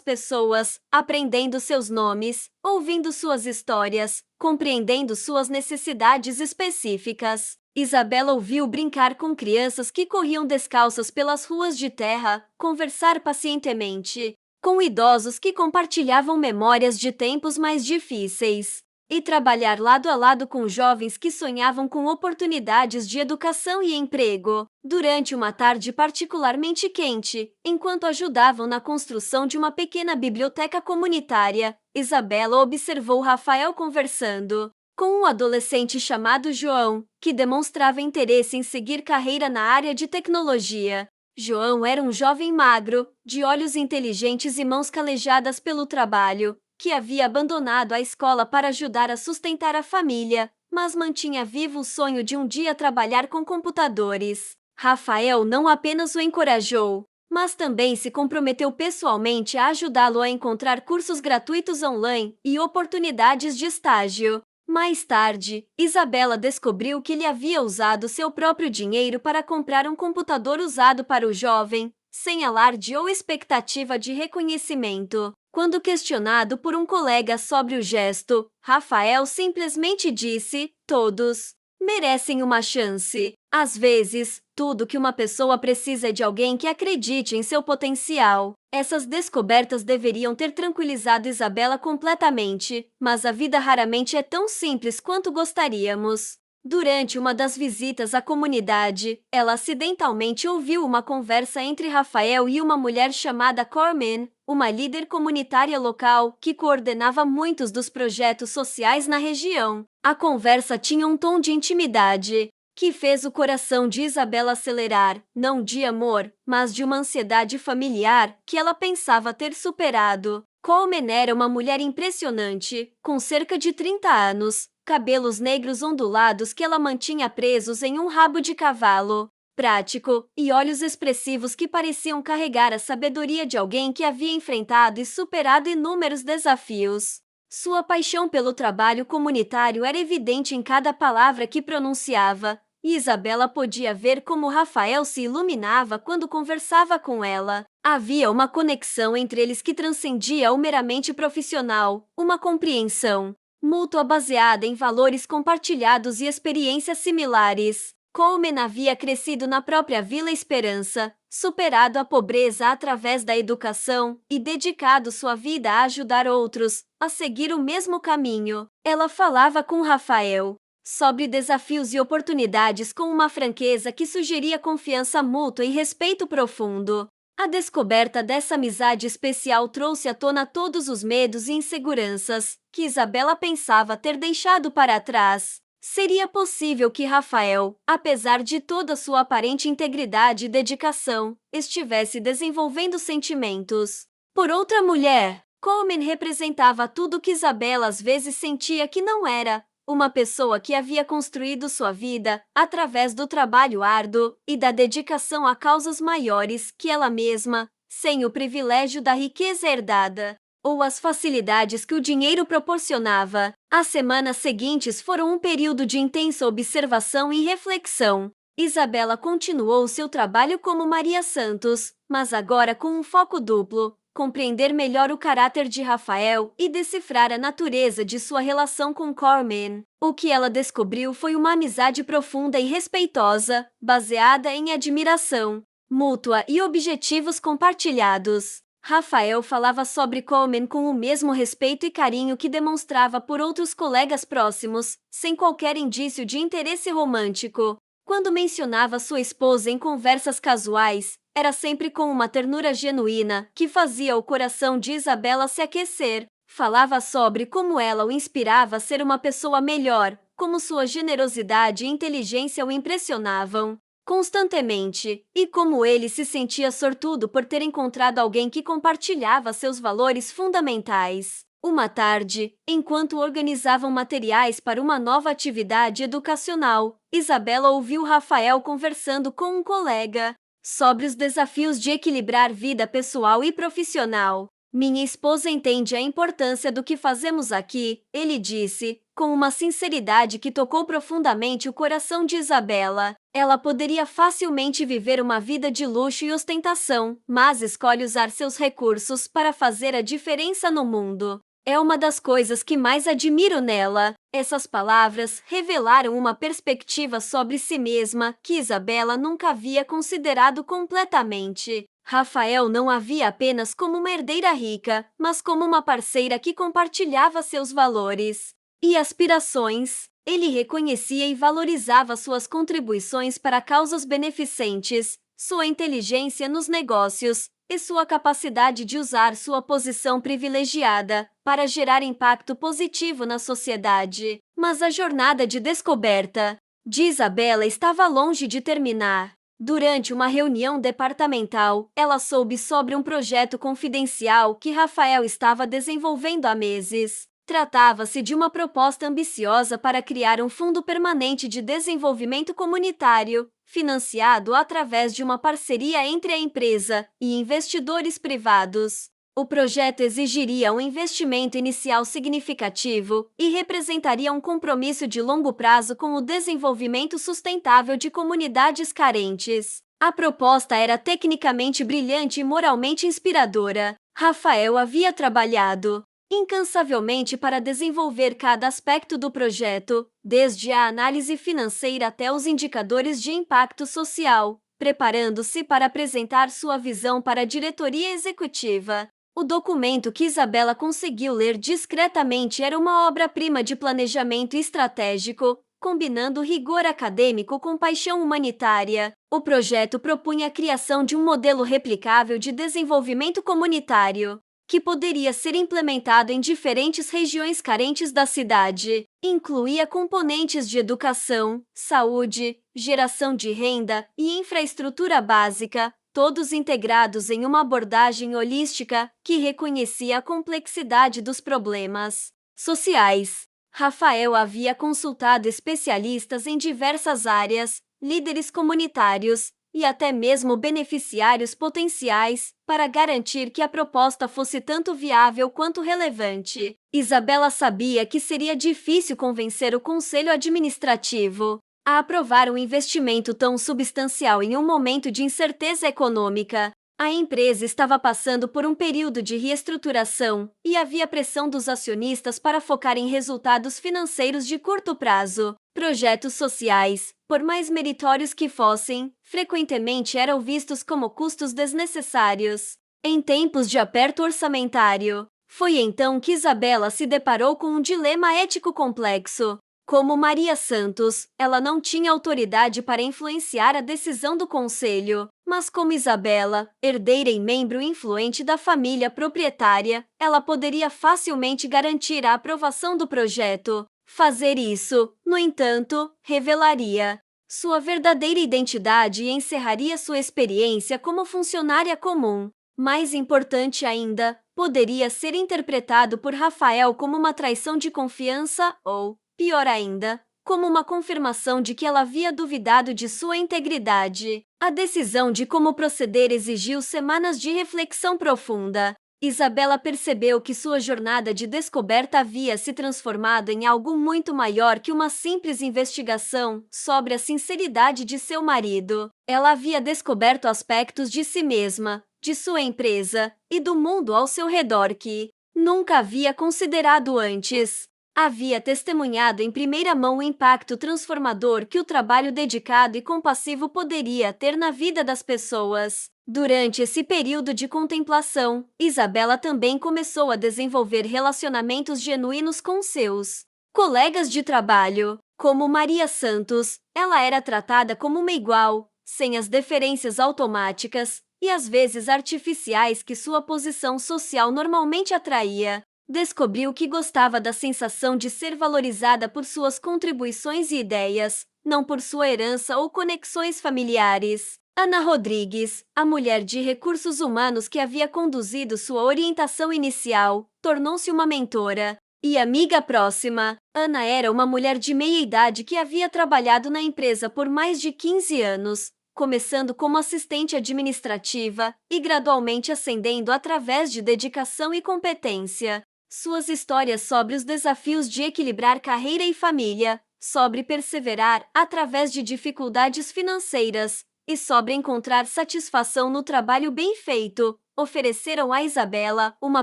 pessoas, aprendendo seus nomes, ouvindo suas histórias, compreendendo suas necessidades específicas. Isabela ouviu brincar com crianças que corriam descalças pelas ruas de terra, conversar pacientemente com idosos que compartilhavam memórias de tempos mais difíceis, e trabalhar lado a lado com jovens que sonhavam com oportunidades de educação e emprego. Durante uma tarde particularmente quente, enquanto ajudavam na construção de uma pequena biblioteca comunitária, Isabela observou Rafael conversando com um adolescente chamado João, que demonstrava interesse em seguir carreira na área de tecnologia. João era um jovem magro, de olhos inteligentes e mãos calejadas pelo trabalho, que havia abandonado a escola para ajudar a sustentar a família, mas mantinha vivo o sonho de um dia trabalhar com computadores. Rafael não apenas o encorajou, mas também se comprometeu pessoalmente a ajudá-lo a encontrar cursos gratuitos online e oportunidades de estágio. Mais tarde, Isabela descobriu que ele havia usado seu próprio dinheiro para comprar um computador usado para o jovem, sem alarde ou expectativa de reconhecimento. Quando questionado por um colega sobre o gesto, Rafael simplesmente disse: "Todos merecem uma chance." Às vezes, tudo que uma pessoa precisa é de alguém que acredite em seu potencial. Essas descobertas deveriam ter tranquilizado Isabela completamente, mas a vida raramente é tão simples quanto gostaríamos. Durante uma das visitas à comunidade, ela acidentalmente ouviu uma conversa entre Rafael e uma mulher chamada Carmen, uma líder comunitária local que coordenava muitos dos projetos sociais na região. A conversa tinha um tom de intimidade que fez o coração de Isabela acelerar, não de amor, mas de uma ansiedade familiar que ela pensava ter superado. Carmen era uma mulher impressionante, com cerca de 30 anos, cabelos negros ondulados que ela mantinha presos em um rabo de cavalo prático, e olhos expressivos que pareciam carregar a sabedoria de alguém que havia enfrentado e superado inúmeros desafios. Sua paixão pelo trabalho comunitário era evidente em cada palavra que pronunciava, e Isabela podia ver como Rafael se iluminava quando conversava com ela. Havia uma conexão entre eles que transcendia o meramente profissional, uma compreensão mútua baseada em valores compartilhados e experiências similares. Coleman havia crescido na própria Vila Esperança, superado a pobreza através da educação e dedicado sua vida a ajudar outros a seguir o mesmo caminho. Ela falava com Rafael sobre desafios e oportunidades com uma franqueza que sugeria confiança mútua e respeito profundo. A descoberta dessa amizade especial trouxe à tona todos os medos e inseguranças que Isabela pensava ter deixado para trás. Seria possível que Rafael, apesar de toda sua aparente integridade e dedicação, estivesse desenvolvendo sentimentos por outra mulher? Coleman representava tudo que Isabela às vezes sentia que não era. Uma pessoa que havia construído sua vida através do trabalho árduo e da dedicação a causas maiores que ela mesma, sem o privilégio da riqueza herdada ou as facilidades que o dinheiro proporcionava. As semanas seguintes foram um período de intensa observação e reflexão. Isabela continuou seu trabalho como Maria Santos, mas agora com um foco duplo: compreender melhor o caráter de Rafael e decifrar a natureza de sua relação com Carmen. O que ela descobriu foi uma amizade profunda e respeitosa, baseada em admiração mútua e objetivos compartilhados. Rafael falava sobre Coleman com o mesmo respeito e carinho que demonstrava por outros colegas próximos, sem qualquer indício de interesse romântico. Quando mencionava sua esposa em conversas casuais, era sempre com uma ternura genuína que fazia o coração de Isabela se aquecer. Falava sobre como ela o inspirava a ser uma pessoa melhor, como sua generosidade e inteligência o impressionavam constantemente, e como ele se sentia sortudo por ter encontrado alguém que compartilhava seus valores fundamentais. Uma tarde, enquanto organizavam materiais para uma nova atividade educacional, Isabela ouviu Rafael conversando com um colega sobre os desafios de equilibrar vida pessoal e profissional. Minha esposa entende a importância do que fazemos aqui, ele disse, com uma sinceridade que tocou profundamente o coração de Isabela. Ela poderia facilmente viver uma vida de luxo e ostentação, mas escolhe usar seus recursos para fazer a diferença no mundo. É uma das coisas que mais admiro nela. Essas palavras revelaram uma perspectiva sobre si mesma que Isabela nunca havia considerado completamente. Rafael não a via apenas como uma herdeira rica, mas como uma parceira que compartilhava seus valores e aspirações. Ele reconhecia e valorizava suas contribuições para causas beneficentes, sua inteligência nos negócios e sua capacidade de usar sua posição privilegiada para gerar impacto positivo na sociedade. Mas a jornada de descoberta de Isabela estava longe de terminar. Durante uma reunião departamental, ela soube sobre um projeto confidencial que Rafael estava desenvolvendo há meses. Tratava-se de uma proposta ambiciosa para criar um fundo permanente de desenvolvimento comunitário, financiado através de uma parceria entre a empresa e investidores privados. O projeto exigiria um investimento inicial significativo e representaria um compromisso de longo prazo com o desenvolvimento sustentável de comunidades carentes. A proposta era tecnicamente brilhante e moralmente inspiradora. Rafael havia trabalhado incansavelmente para desenvolver cada aspecto do projeto, desde a análise financeira até os indicadores de impacto social, preparando-se para apresentar sua visão para a diretoria executiva. O documento que Isabela conseguiu ler discretamente era uma obra-prima de planejamento estratégico, combinando rigor acadêmico com paixão humanitária. O projeto propunha a criação de um modelo replicável de desenvolvimento comunitário, que poderia ser implementado em diferentes regiões carentes da cidade. Incluía componentes de educação, saúde, geração de renda e infraestrutura básica, todos integrados em uma abordagem holística que reconhecia a complexidade dos problemas sociais. Rafael havia consultado especialistas em diversas áreas, líderes comunitários e até mesmo beneficiários potenciais, para garantir que a proposta fosse tanto viável quanto relevante. Isabela sabia que seria difícil convencer o conselho administrativo a aprovar um investimento tão substancial em um momento de incerteza econômica. A empresa estava passando por um período de reestruturação e havia pressão dos acionistas para focar em resultados financeiros de curto prazo. Projetos sociais, por mais meritórios que fossem, frequentemente eram vistos como custos desnecessários. Em tempos de aperto orçamentário, foi então que Isabela se deparou com um dilema ético complexo. Como Maria Santos, ela não tinha autoridade para influenciar a decisão do conselho, mas como Isabela, herdeira e membro influente da família proprietária, ela poderia facilmente garantir a aprovação do projeto. Fazer isso, no entanto, revelaria sua verdadeira identidade e encerraria sua experiência como funcionária comum. Mais importante ainda, poderia ser interpretado por Rafael como uma traição de confiança ou, pior ainda, como uma confirmação de que ela havia duvidado de sua integridade. A decisão de como proceder exigiu semanas de reflexão profunda. Isabela percebeu que sua jornada de descoberta havia se transformado em algo muito maior que uma simples investigação sobre a sinceridade de seu marido. Ela havia descoberto aspectos de si mesma, de sua empresa e do mundo ao seu redor que nunca havia considerado antes. Havia testemunhado em primeira mão o impacto transformador que o trabalho dedicado e compassivo poderia ter na vida das pessoas. Durante esse período de contemplação, Isabela também começou a desenvolver relacionamentos genuínos com seus colegas de trabalho. Como Maria Santos, ela era tratada como uma igual, sem as deferências automáticas e às vezes artificiais que sua posição social normalmente atraía. Descobriu que gostava da sensação de ser valorizada por suas contribuições e ideias, não por sua herança ou conexões familiares. Ana Rodrigues, a mulher de recursos humanos que havia conduzido sua orientação inicial, tornou-se uma mentora e amiga próxima. Ana era uma mulher de meia idade que havia trabalhado na empresa por mais de 15 anos, começando como assistente administrativa e gradualmente ascendendo através de dedicação e competência. Suas histórias sobre os desafios de equilibrar carreira e família, sobre perseverar através de dificuldades financeiras e sobre encontrar satisfação no trabalho bem feito, ofereceram a Isabela uma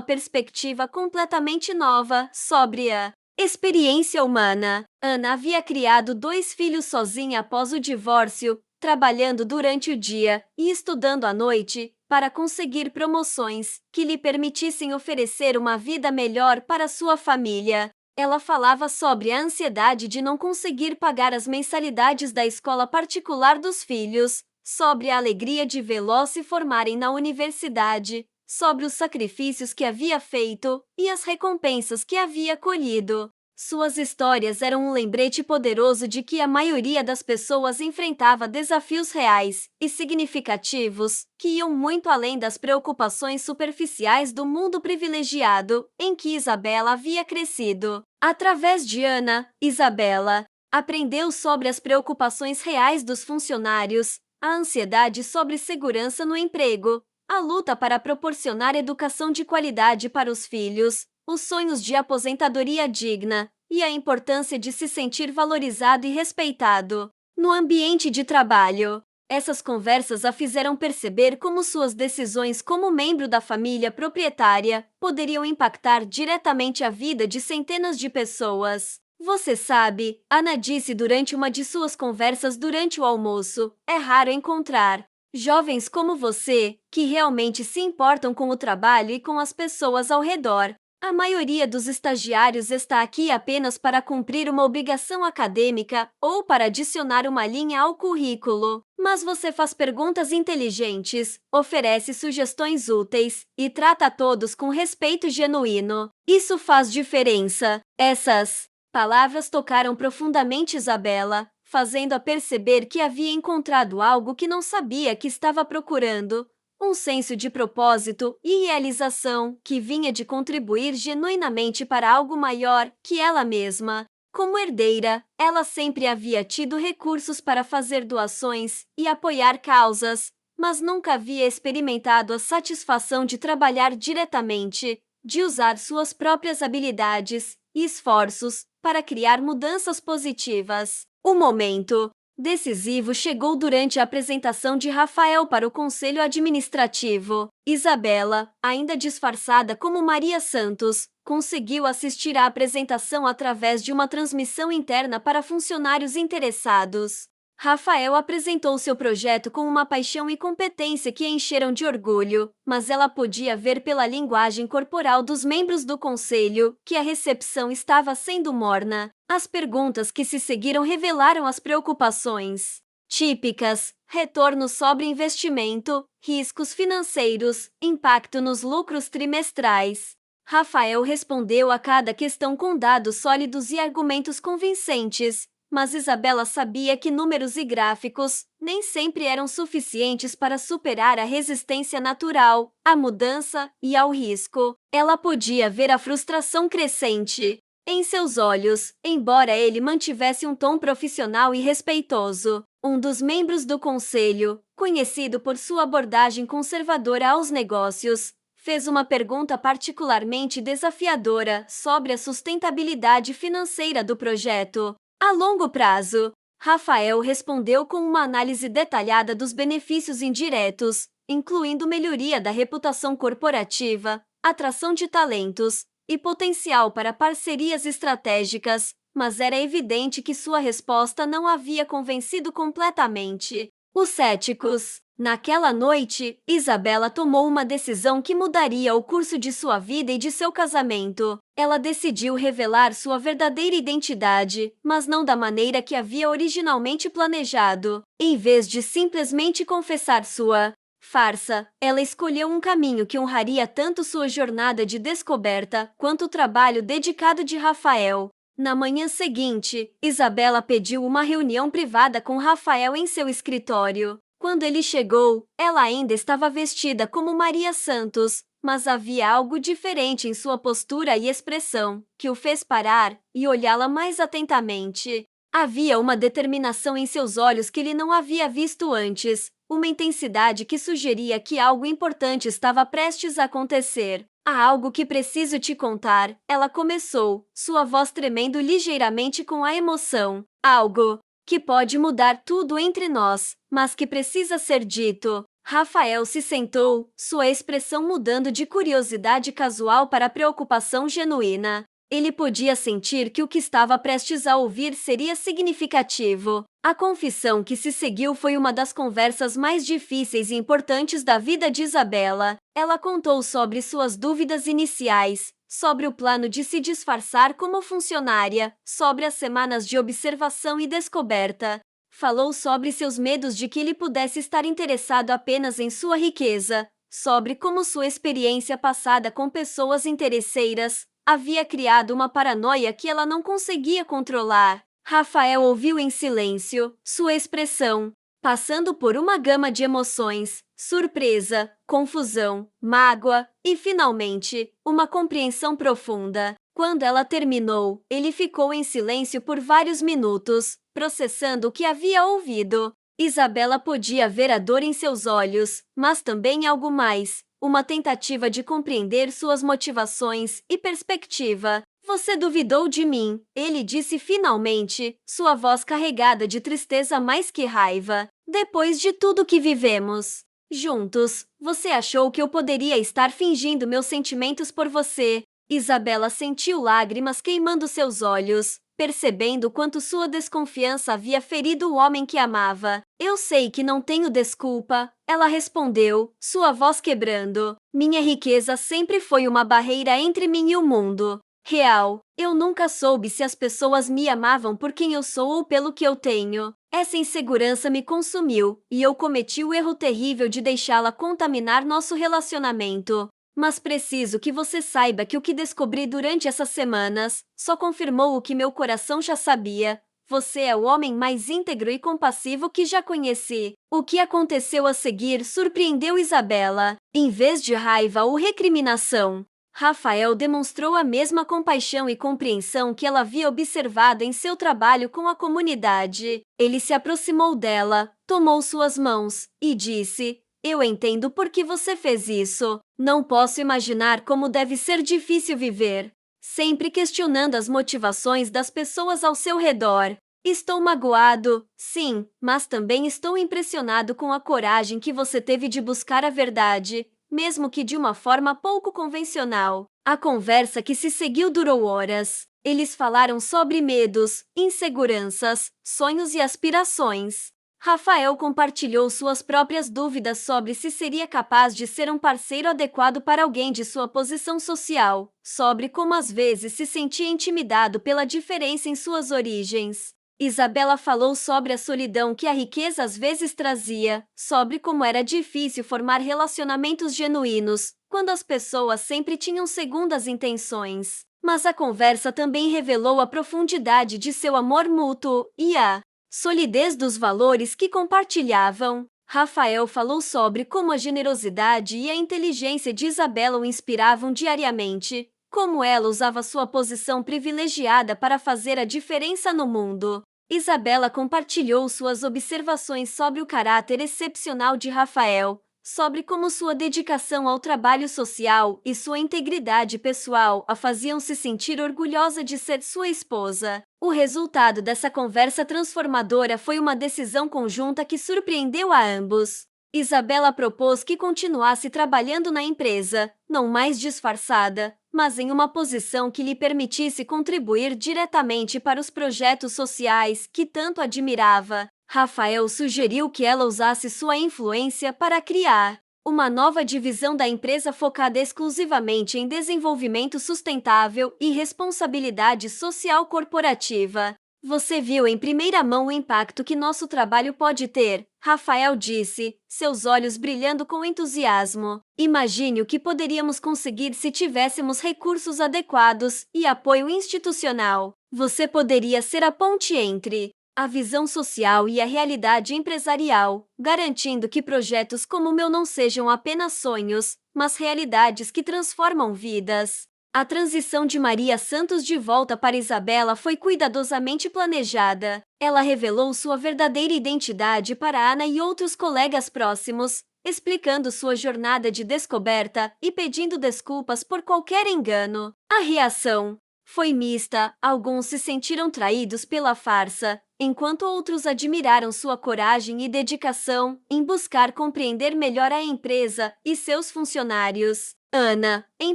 perspectiva completamente nova sobre a experiência humana. Ana havia criado 2 filhos sozinha após o divórcio, trabalhando durante o dia e estudando à noite para conseguir promoções que lhe permitissem oferecer uma vida melhor para sua família. Ela falava sobre a ansiedade de não conseguir pagar as mensalidades da escola particular dos filhos, sobre a alegria de vê-los se formarem na universidade, sobre os sacrifícios que havia feito e as recompensas que havia colhido. Suas histórias eram um lembrete poderoso de que a maioria das pessoas enfrentava desafios reais e significativos que iam muito além das preocupações superficiais do mundo privilegiado em que Isabela havia crescido. Através de Ana, Isabela aprendeu sobre as preocupações reais dos funcionários, a ansiedade sobre segurança no emprego, a luta para proporcionar educação de qualidade para os filhos, os sonhos de aposentadoria digna e a importância de se sentir valorizado e respeitado no ambiente de trabalho. Essas conversas a fizeram perceber como suas decisões como membro da família proprietária poderiam impactar diretamente a vida de centenas de pessoas. Você sabe, Ana disse durante uma de suas conversas durante o almoço, é raro encontrar jovens como você, que realmente se importam com o trabalho e com as pessoas ao redor. A maioria dos estagiários está aqui apenas para cumprir uma obrigação acadêmica ou para adicionar uma linha ao currículo. Mas você faz perguntas inteligentes, oferece sugestões úteis e trata a todos com respeito genuíno. Isso faz diferença. Essas palavras tocaram profundamente Isabela, fazendo-a perceber que havia encontrado algo que não sabia que estava procurando. Um senso de propósito e realização que vinha de contribuir genuinamente para algo maior que ela mesma. Como herdeira, ela sempre havia tido recursos para fazer doações e apoiar causas, mas nunca havia experimentado a satisfação de trabalhar diretamente, de usar suas próprias habilidades e esforços para criar mudanças positivas. O momento decisivo chegou durante a apresentação de Rafael para o Conselho Administrativo. Isabela, ainda disfarçada como Maria Santos, conseguiu assistir à apresentação através de uma transmissão interna para funcionários interessados. Rafael apresentou seu projeto com uma paixão e competência que a encheram de orgulho, mas ela podia ver pela linguagem corporal dos membros do conselho que a recepção estava sendo morna. As perguntas que se seguiram revelaram as preocupações típicas: retorno sobre investimento, riscos financeiros, impacto nos lucros trimestrais. Rafael respondeu a cada questão com dados sólidos e argumentos convincentes, mas Isabela sabia que números e gráficos nem sempre eram suficientes para superar a resistência natural, à mudança e ao risco. Ela podia ver a frustração crescente em seus olhos, embora ele mantivesse um tom profissional e respeitoso. Um dos membros do conselho, conhecido por sua abordagem conservadora aos negócios, fez uma pergunta particularmente desafiadora sobre a sustentabilidade financeira do projeto. A longo prazo, Rafael respondeu com uma análise detalhada dos benefícios indiretos, incluindo melhoria da reputação corporativa, atração de talentos e potencial para parcerias estratégicas, mas era evidente que sua resposta não havia convencido completamente os céticos. Naquela noite, Isabela tomou uma decisão que mudaria o curso de sua vida e de seu casamento. Ela decidiu revelar sua verdadeira identidade, mas não da maneira que havia originalmente planejado. Em vez de simplesmente confessar sua farsa, ela escolheu um caminho que honraria tanto sua jornada de descoberta quanto o trabalho dedicado de Rafael. Na manhã seguinte, Isabela pediu uma reunião privada com Rafael em seu escritório. Quando ele chegou, ela ainda estava vestida como Maria Santos, mas havia algo diferente em sua postura e expressão, que o fez parar e olhá-la mais atentamente. Havia uma determinação em seus olhos que ele não havia visto antes, uma intensidade que sugeria que algo importante estava prestes a acontecer. Há algo que preciso te contar, ela começou, sua voz tremendo ligeiramente com a emoção. Algo que pode mudar tudo entre nós, mas que precisa ser dito. Rafael se sentou, sua expressão mudando de curiosidade casual para preocupação genuína. Ele podia sentir que o que estava prestes a ouvir seria significativo. A confissão que se seguiu foi uma das conversas mais difíceis e importantes da vida de Isabela. Ela contou sobre suas dúvidas iniciais, sobre o plano de se disfarçar como funcionária, sobre as semanas de observação e descoberta. Falou sobre seus medos de que ele pudesse estar interessado apenas em sua riqueza, sobre como sua experiência passada com pessoas interesseiras havia criado uma paranoia que ela não conseguia controlar. Rafael ouviu em silêncio, sua expressão passando por uma gama de emoções: surpresa, confusão, mágoa e, finalmente, uma compreensão profunda. Quando ela terminou, ele ficou em silêncio por vários minutos, processando o que havia ouvido. Isabela podia ver a dor em seus olhos, mas também algo mais, uma tentativa de compreender suas motivações e perspectiva. Você duvidou de mim, ele disse finalmente, sua voz carregada de tristeza mais que raiva. Depois de tudo que vivemos juntos, você achou que eu poderia estar fingindo meus sentimentos por você? Isabela sentiu lágrimas queimando seus olhos, percebendo quanto sua desconfiança havia ferido o homem que amava. Eu sei que não tenho desculpa, ela respondeu, sua voz quebrando. Minha riqueza sempre foi uma barreira entre mim e o mundo real. Eu nunca soube se as pessoas me amavam por quem eu sou ou pelo que eu tenho. Essa insegurança me consumiu, e eu cometi o erro terrível de deixá-la contaminar nosso relacionamento. Mas preciso que você saiba que o que descobri durante essas semanas só confirmou o que meu coração já sabia. Você é o homem mais íntegro e compassivo que já conheci. O que aconteceu a seguir surpreendeu Isabela. Em vez de raiva ou recriminação, Rafael demonstrou a mesma compaixão e compreensão que ela havia observado em seu trabalho com a comunidade. Ele se aproximou dela, tomou suas mãos e disse: eu entendo por que você fez isso. Não posso imaginar como deve ser difícil viver, sempre questionando as motivações das pessoas ao seu redor. Estou magoado, sim, mas também estou impressionado com a coragem que você teve de buscar a verdade, mesmo que de uma forma pouco convencional. A conversa que se seguiu durou horas. Eles falaram sobre medos, inseguranças, sonhos e aspirações. Rafael compartilhou suas próprias dúvidas sobre se seria capaz de ser um parceiro adequado para alguém de sua posição social, sobre como às vezes se sentia intimidado pela diferença em suas origens. Isabela falou sobre a solidão que a riqueza às vezes trazia, sobre como era difícil formar relacionamentos genuínos, quando as pessoas sempre tinham segundas intenções. Mas a conversa também revelou a profundidade de seu amor mútuo e a solidez dos valores que compartilhavam. Rafael falou sobre como a generosidade e a inteligência de Isabela o inspiravam diariamente, como ela usava sua posição privilegiada para fazer a diferença no mundo. Isabela compartilhou suas observações sobre o caráter excepcional de Rafael, sobre como sua dedicação ao trabalho social e sua integridade pessoal a faziam se sentir orgulhosa de ser sua esposa. O resultado dessa conversa transformadora foi uma decisão conjunta que surpreendeu a ambos. Isabela propôs que continuasse trabalhando na empresa, não mais disfarçada, mas em uma posição que lhe permitisse contribuir diretamente para os projetos sociais que tanto admirava. Rafael sugeriu que ela usasse sua influência para criar uma nova divisão da empresa focada exclusivamente em desenvolvimento sustentável e responsabilidade social corporativa. Você viu em primeira mão o impacto que nosso trabalho pode ter, Rafael disse, seus olhos brilhando com entusiasmo. Imagine o que poderíamos conseguir se tivéssemos recursos adequados e apoio institucional. Você poderia ser a ponte entre a visão social e a realidade empresarial, garantindo que projetos como o meu não sejam apenas sonhos, mas realidades que transformam vidas. A transição de Maria Santos de volta para Isabela foi cuidadosamente planejada. Ela revelou sua verdadeira identidade para Ana e outros colegas próximos, explicando sua jornada de descoberta e pedindo desculpas por qualquer engano. A reação foi mista, alguns se sentiram traídos pela farsa, enquanto outros admiraram sua coragem e dedicação em buscar compreender melhor a empresa e seus funcionários. Ana, em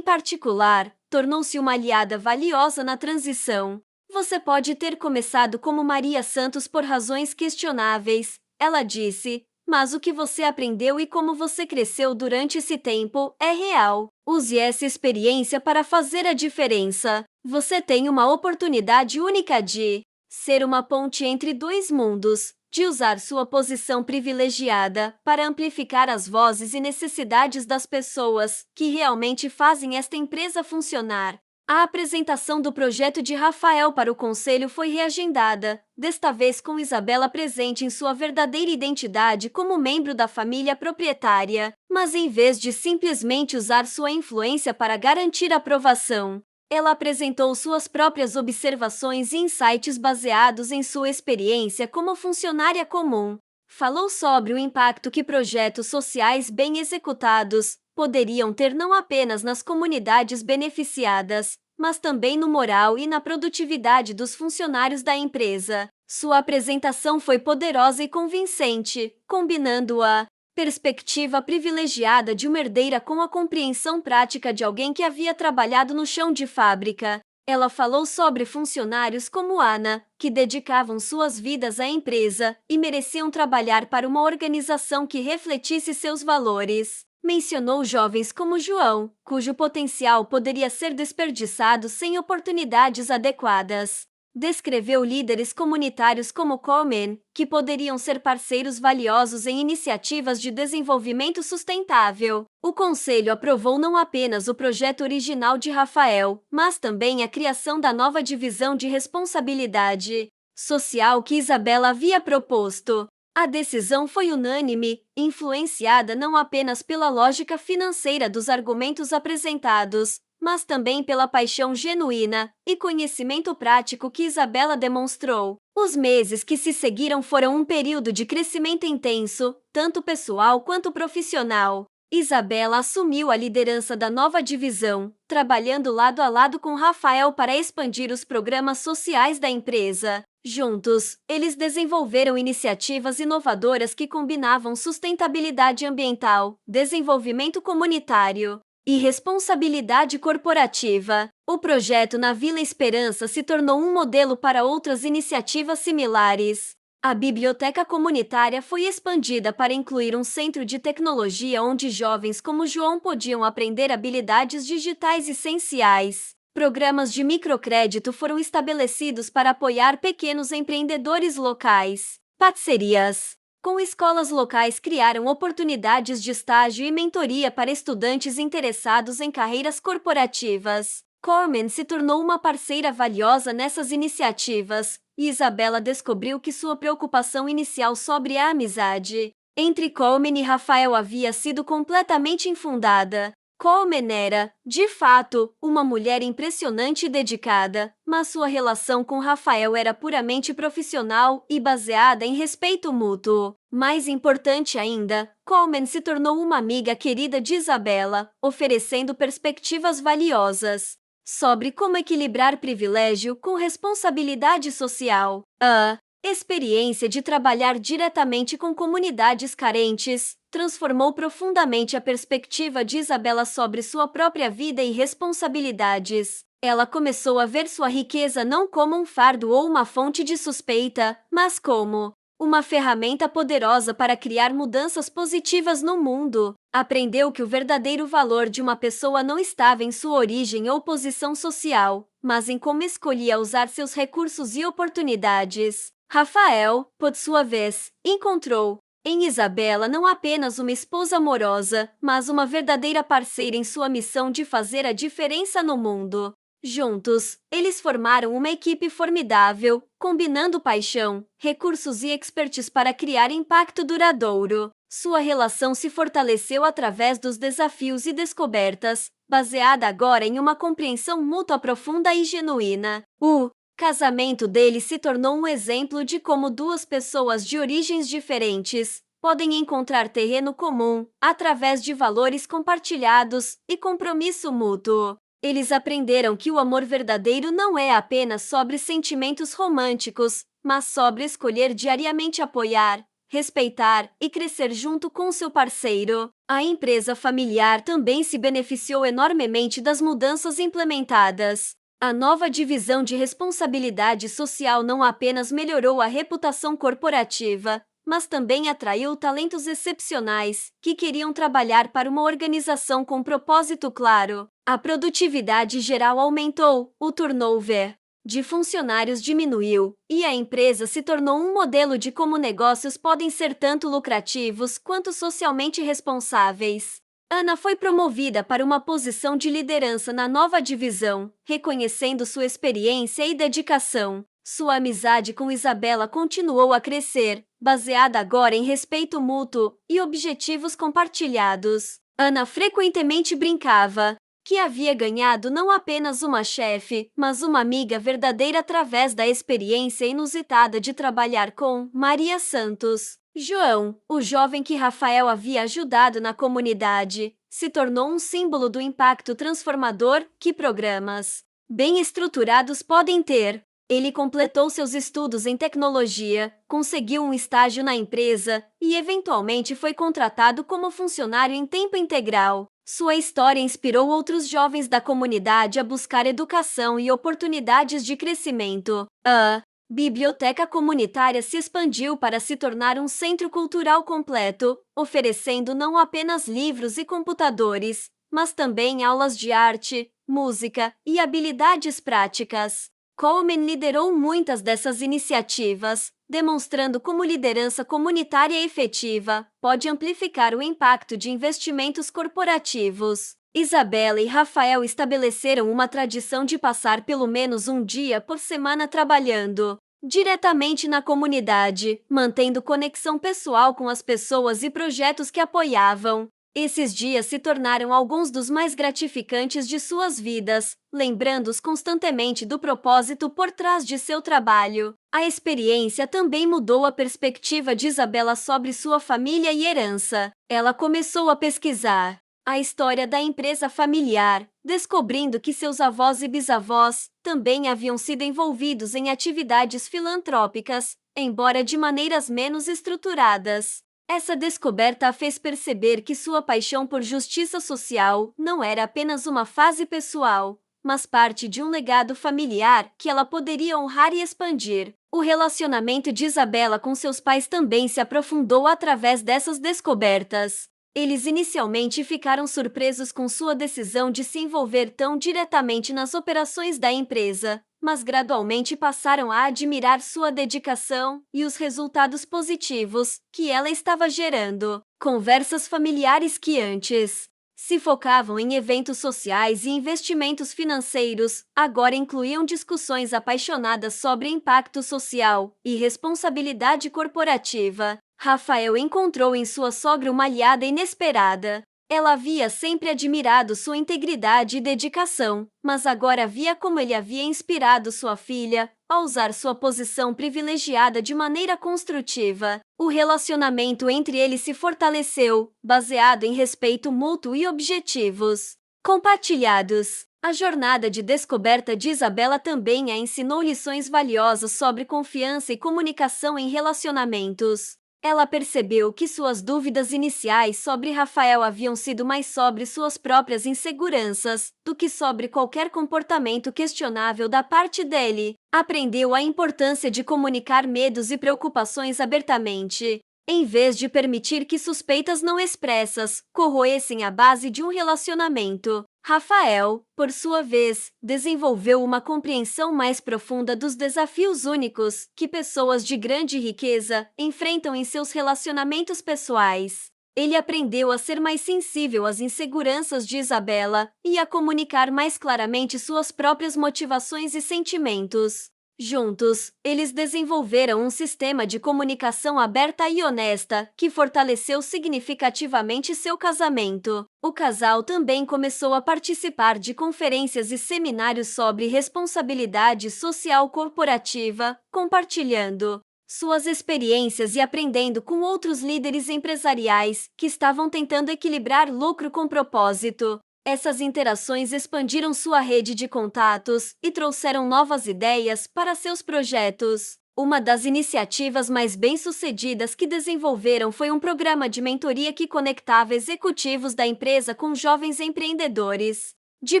particular, tornou-se uma aliada valiosa na transição. Você pode ter começado como Maria Santos por razões questionáveis, ela disse, mas o que você aprendeu e como você cresceu durante esse tempo é real. Use essa experiência para fazer a diferença. Você tem uma oportunidade única de ser uma ponte entre dois mundos, de usar sua posição privilegiada para amplificar as vozes e necessidades das pessoas que realmente fazem esta empresa funcionar. A apresentação do projeto de Rafael para o conselho foi reagendada, desta vez com Isabela presente em sua verdadeira identidade como membro da família proprietária, mas em vez de simplesmente usar sua influência para garantir aprovação, ela apresentou suas próprias observações e insights baseados em sua experiência como funcionária comum. Falou sobre o impacto que projetos sociais bem executados poderiam ter não apenas nas comunidades beneficiadas, mas também no moral e na produtividade dos funcionários da empresa. Sua apresentação foi poderosa e convincente, combinando a perspectiva privilegiada de uma herdeira com a compreensão prática de alguém que havia trabalhado no chão de fábrica. Ela falou sobre funcionários como Ana, que dedicavam suas vidas à empresa e mereciam trabalhar para uma organização que refletisse seus valores. Mencionou jovens como João, cujo potencial poderia ser desperdiçado sem oportunidades adequadas. Descreveu líderes comunitários como Coleman, que poderiam ser parceiros valiosos em iniciativas de desenvolvimento sustentável. O conselho aprovou não apenas o projeto original de Rafael, mas também a criação da nova divisão de responsabilidade social que Isabela havia proposto. A decisão foi unânime, influenciada não apenas pela lógica financeira dos argumentos apresentados, mas também pela paixão genuína e conhecimento prático que Isabela demonstrou. Os meses que se seguiram foram um período de crescimento intenso, tanto pessoal quanto profissional. Isabela assumiu a liderança da nova divisão, trabalhando lado a lado com Rafael para expandir os programas sociais da empresa. Juntos, eles desenvolveram iniciativas inovadoras que combinavam sustentabilidade ambiental, desenvolvimento comunitário e responsabilidade corporativa. O projeto na Vila Esperança se tornou um modelo para outras iniciativas similares. A biblioteca comunitária foi expandida para incluir um centro de tecnologia onde jovens como João podiam aprender habilidades digitais essenciais. Programas de microcrédito foram estabelecidos para apoiar pequenos empreendedores locais. Parcerias com escolas locais criaram oportunidades de estágio e mentoria para estudantes interessados em carreiras corporativas. Coleman se tornou uma parceira valiosa nessas iniciativas, e Isabela descobriu que sua preocupação inicial sobre a amizade entre Coleman e Rafael havia sido completamente infundada. Coleman era, de fato, uma mulher impressionante e dedicada, mas sua relação com Rafael era puramente profissional e baseada em respeito mútuo. Mais importante ainda, Coleman se tornou uma amiga querida de Isabela, oferecendo perspectivas valiosas sobre como equilibrar privilégio com responsabilidade social. A experiência de trabalhar diretamente com comunidades carentes transformou profundamente a perspectiva de Isabela sobre sua própria vida e responsabilidades. Ela começou a ver sua riqueza não como um fardo ou uma fonte de suspeita, mas como uma ferramenta poderosa para criar mudanças positivas no mundo. Aprendeu que o verdadeiro valor de uma pessoa não estava em sua origem ou posição social, mas em como escolhia usar seus recursos e oportunidades. Rafael, por sua vez, encontrou em Isabela não apenas uma esposa amorosa, mas uma verdadeira parceira em sua missão de fazer a diferença no mundo. Juntos, eles formaram uma equipe formidável, combinando paixão, recursos e expertise para criar impacto duradouro. Sua relação se fortaleceu através dos desafios e descobertas, baseada agora em uma compreensão mútua profunda e genuína. O casamento deles se tornou um exemplo de como duas pessoas de origens diferentes podem encontrar terreno comum através de valores compartilhados e compromisso mútuo. Eles aprenderam que o amor verdadeiro não é apenas sobre sentimentos românticos, mas sobre escolher diariamente apoiar, respeitar e crescer junto com seu parceiro. A empresa familiar também se beneficiou enormemente das mudanças implementadas. A nova divisão de responsabilidade social não apenas melhorou a reputação corporativa, mas também atraiu talentos excepcionais que queriam trabalhar para uma organização com propósito claro. A produtividade geral aumentou, o turnover de funcionários diminuiu, e a empresa se tornou um modelo de como negócios podem ser tanto lucrativos quanto socialmente responsáveis. Ana foi promovida para uma posição de liderança na nova divisão, reconhecendo sua experiência e dedicação. Sua amizade com Isabela continuou a crescer, baseada agora em respeito mútuo e objetivos compartilhados. Ana frequentemente brincava que havia ganhado não apenas uma chefe, mas uma amiga verdadeira através da experiência inusitada de trabalhar com Maria Santos. João, o jovem que Rafael havia ajudado na comunidade, se tornou um símbolo do impacto transformador que programas bem estruturados podem ter. Ele completou seus estudos em tecnologia, conseguiu um estágio na empresa e, eventualmente, foi contratado como funcionário em tempo integral. Sua história inspirou outros jovens da comunidade a buscar educação e oportunidades de crescimento. A biblioteca comunitária se expandiu para se tornar um centro cultural completo, oferecendo não apenas livros e computadores, mas também aulas de arte, música e habilidades práticas. Coleman liderou muitas dessas iniciativas, demonstrando como liderança comunitária efetiva pode amplificar o impacto de investimentos corporativos. Isabela e Rafael estabeleceram uma tradição de passar pelo menos um dia por semana trabalhando diretamente na comunidade, mantendo conexão pessoal com as pessoas e projetos que apoiavam. Esses dias se tornaram alguns dos mais gratificantes de suas vidas, lembrando-os constantemente do propósito por trás de seu trabalho. A experiência também mudou a perspectiva de Isabela sobre sua família e herança. Ela começou a pesquisar a história da empresa familiar, descobrindo que seus avós e bisavós também haviam sido envolvidos em atividades filantrópicas, embora de maneiras menos estruturadas. Essa descoberta a fez perceber que sua paixão por justiça social não era apenas uma fase pessoal, mas parte de um legado familiar que ela poderia honrar e expandir. O relacionamento de Isabela com seus pais também se aprofundou através dessas descobertas. Eles inicialmente ficaram surpresos com sua decisão de se envolver tão diretamente nas operações da empresa, mas gradualmente passaram a admirar sua dedicação e os resultados positivos que ela estava gerando. Conversas familiares que antes se focavam em eventos sociais e investimentos financeiros, agora incluíam discussões apaixonadas sobre impacto social e responsabilidade corporativa. Rafael encontrou em sua sogra uma aliada inesperada. Ela havia sempre admirado sua integridade e dedicação, mas agora via como ele havia inspirado sua filha a usar sua posição privilegiada de maneira construtiva. O relacionamento entre eles se fortaleceu, baseado em respeito mútuo e objetivos compartilhados. A jornada de descoberta de Isabela também a ensinou lições valiosas sobre confiança e comunicação em relacionamentos. Ela percebeu que suas dúvidas iniciais sobre Rafael haviam sido mais sobre suas próprias inseguranças do que sobre qualquer comportamento questionável da parte dele. Aprendeu a importância de comunicar medos e preocupações abertamente, em vez de permitir que suspeitas não expressas corroessem a base de um relacionamento. Rafael, por sua vez, desenvolveu uma compreensão mais profunda dos desafios únicos que pessoas de grande riqueza enfrentam em seus relacionamentos pessoais. Ele aprendeu a ser mais sensível às inseguranças de Isabela e a comunicar mais claramente suas próprias motivações e sentimentos. Juntos, eles desenvolveram um sistema de comunicação aberta e honesta que fortaleceu significativamente seu casamento. O casal também começou a participar de conferências e seminários sobre responsabilidade social corporativa, compartilhando suas experiências e aprendendo com outros líderes empresariais que estavam tentando equilibrar lucro com propósito. Essas interações expandiram sua rede de contatos e trouxeram novas ideias para seus projetos. Uma das iniciativas mais bem-sucedidas que desenvolveram foi um programa de mentoria que conectava executivos da empresa com jovens empreendedores de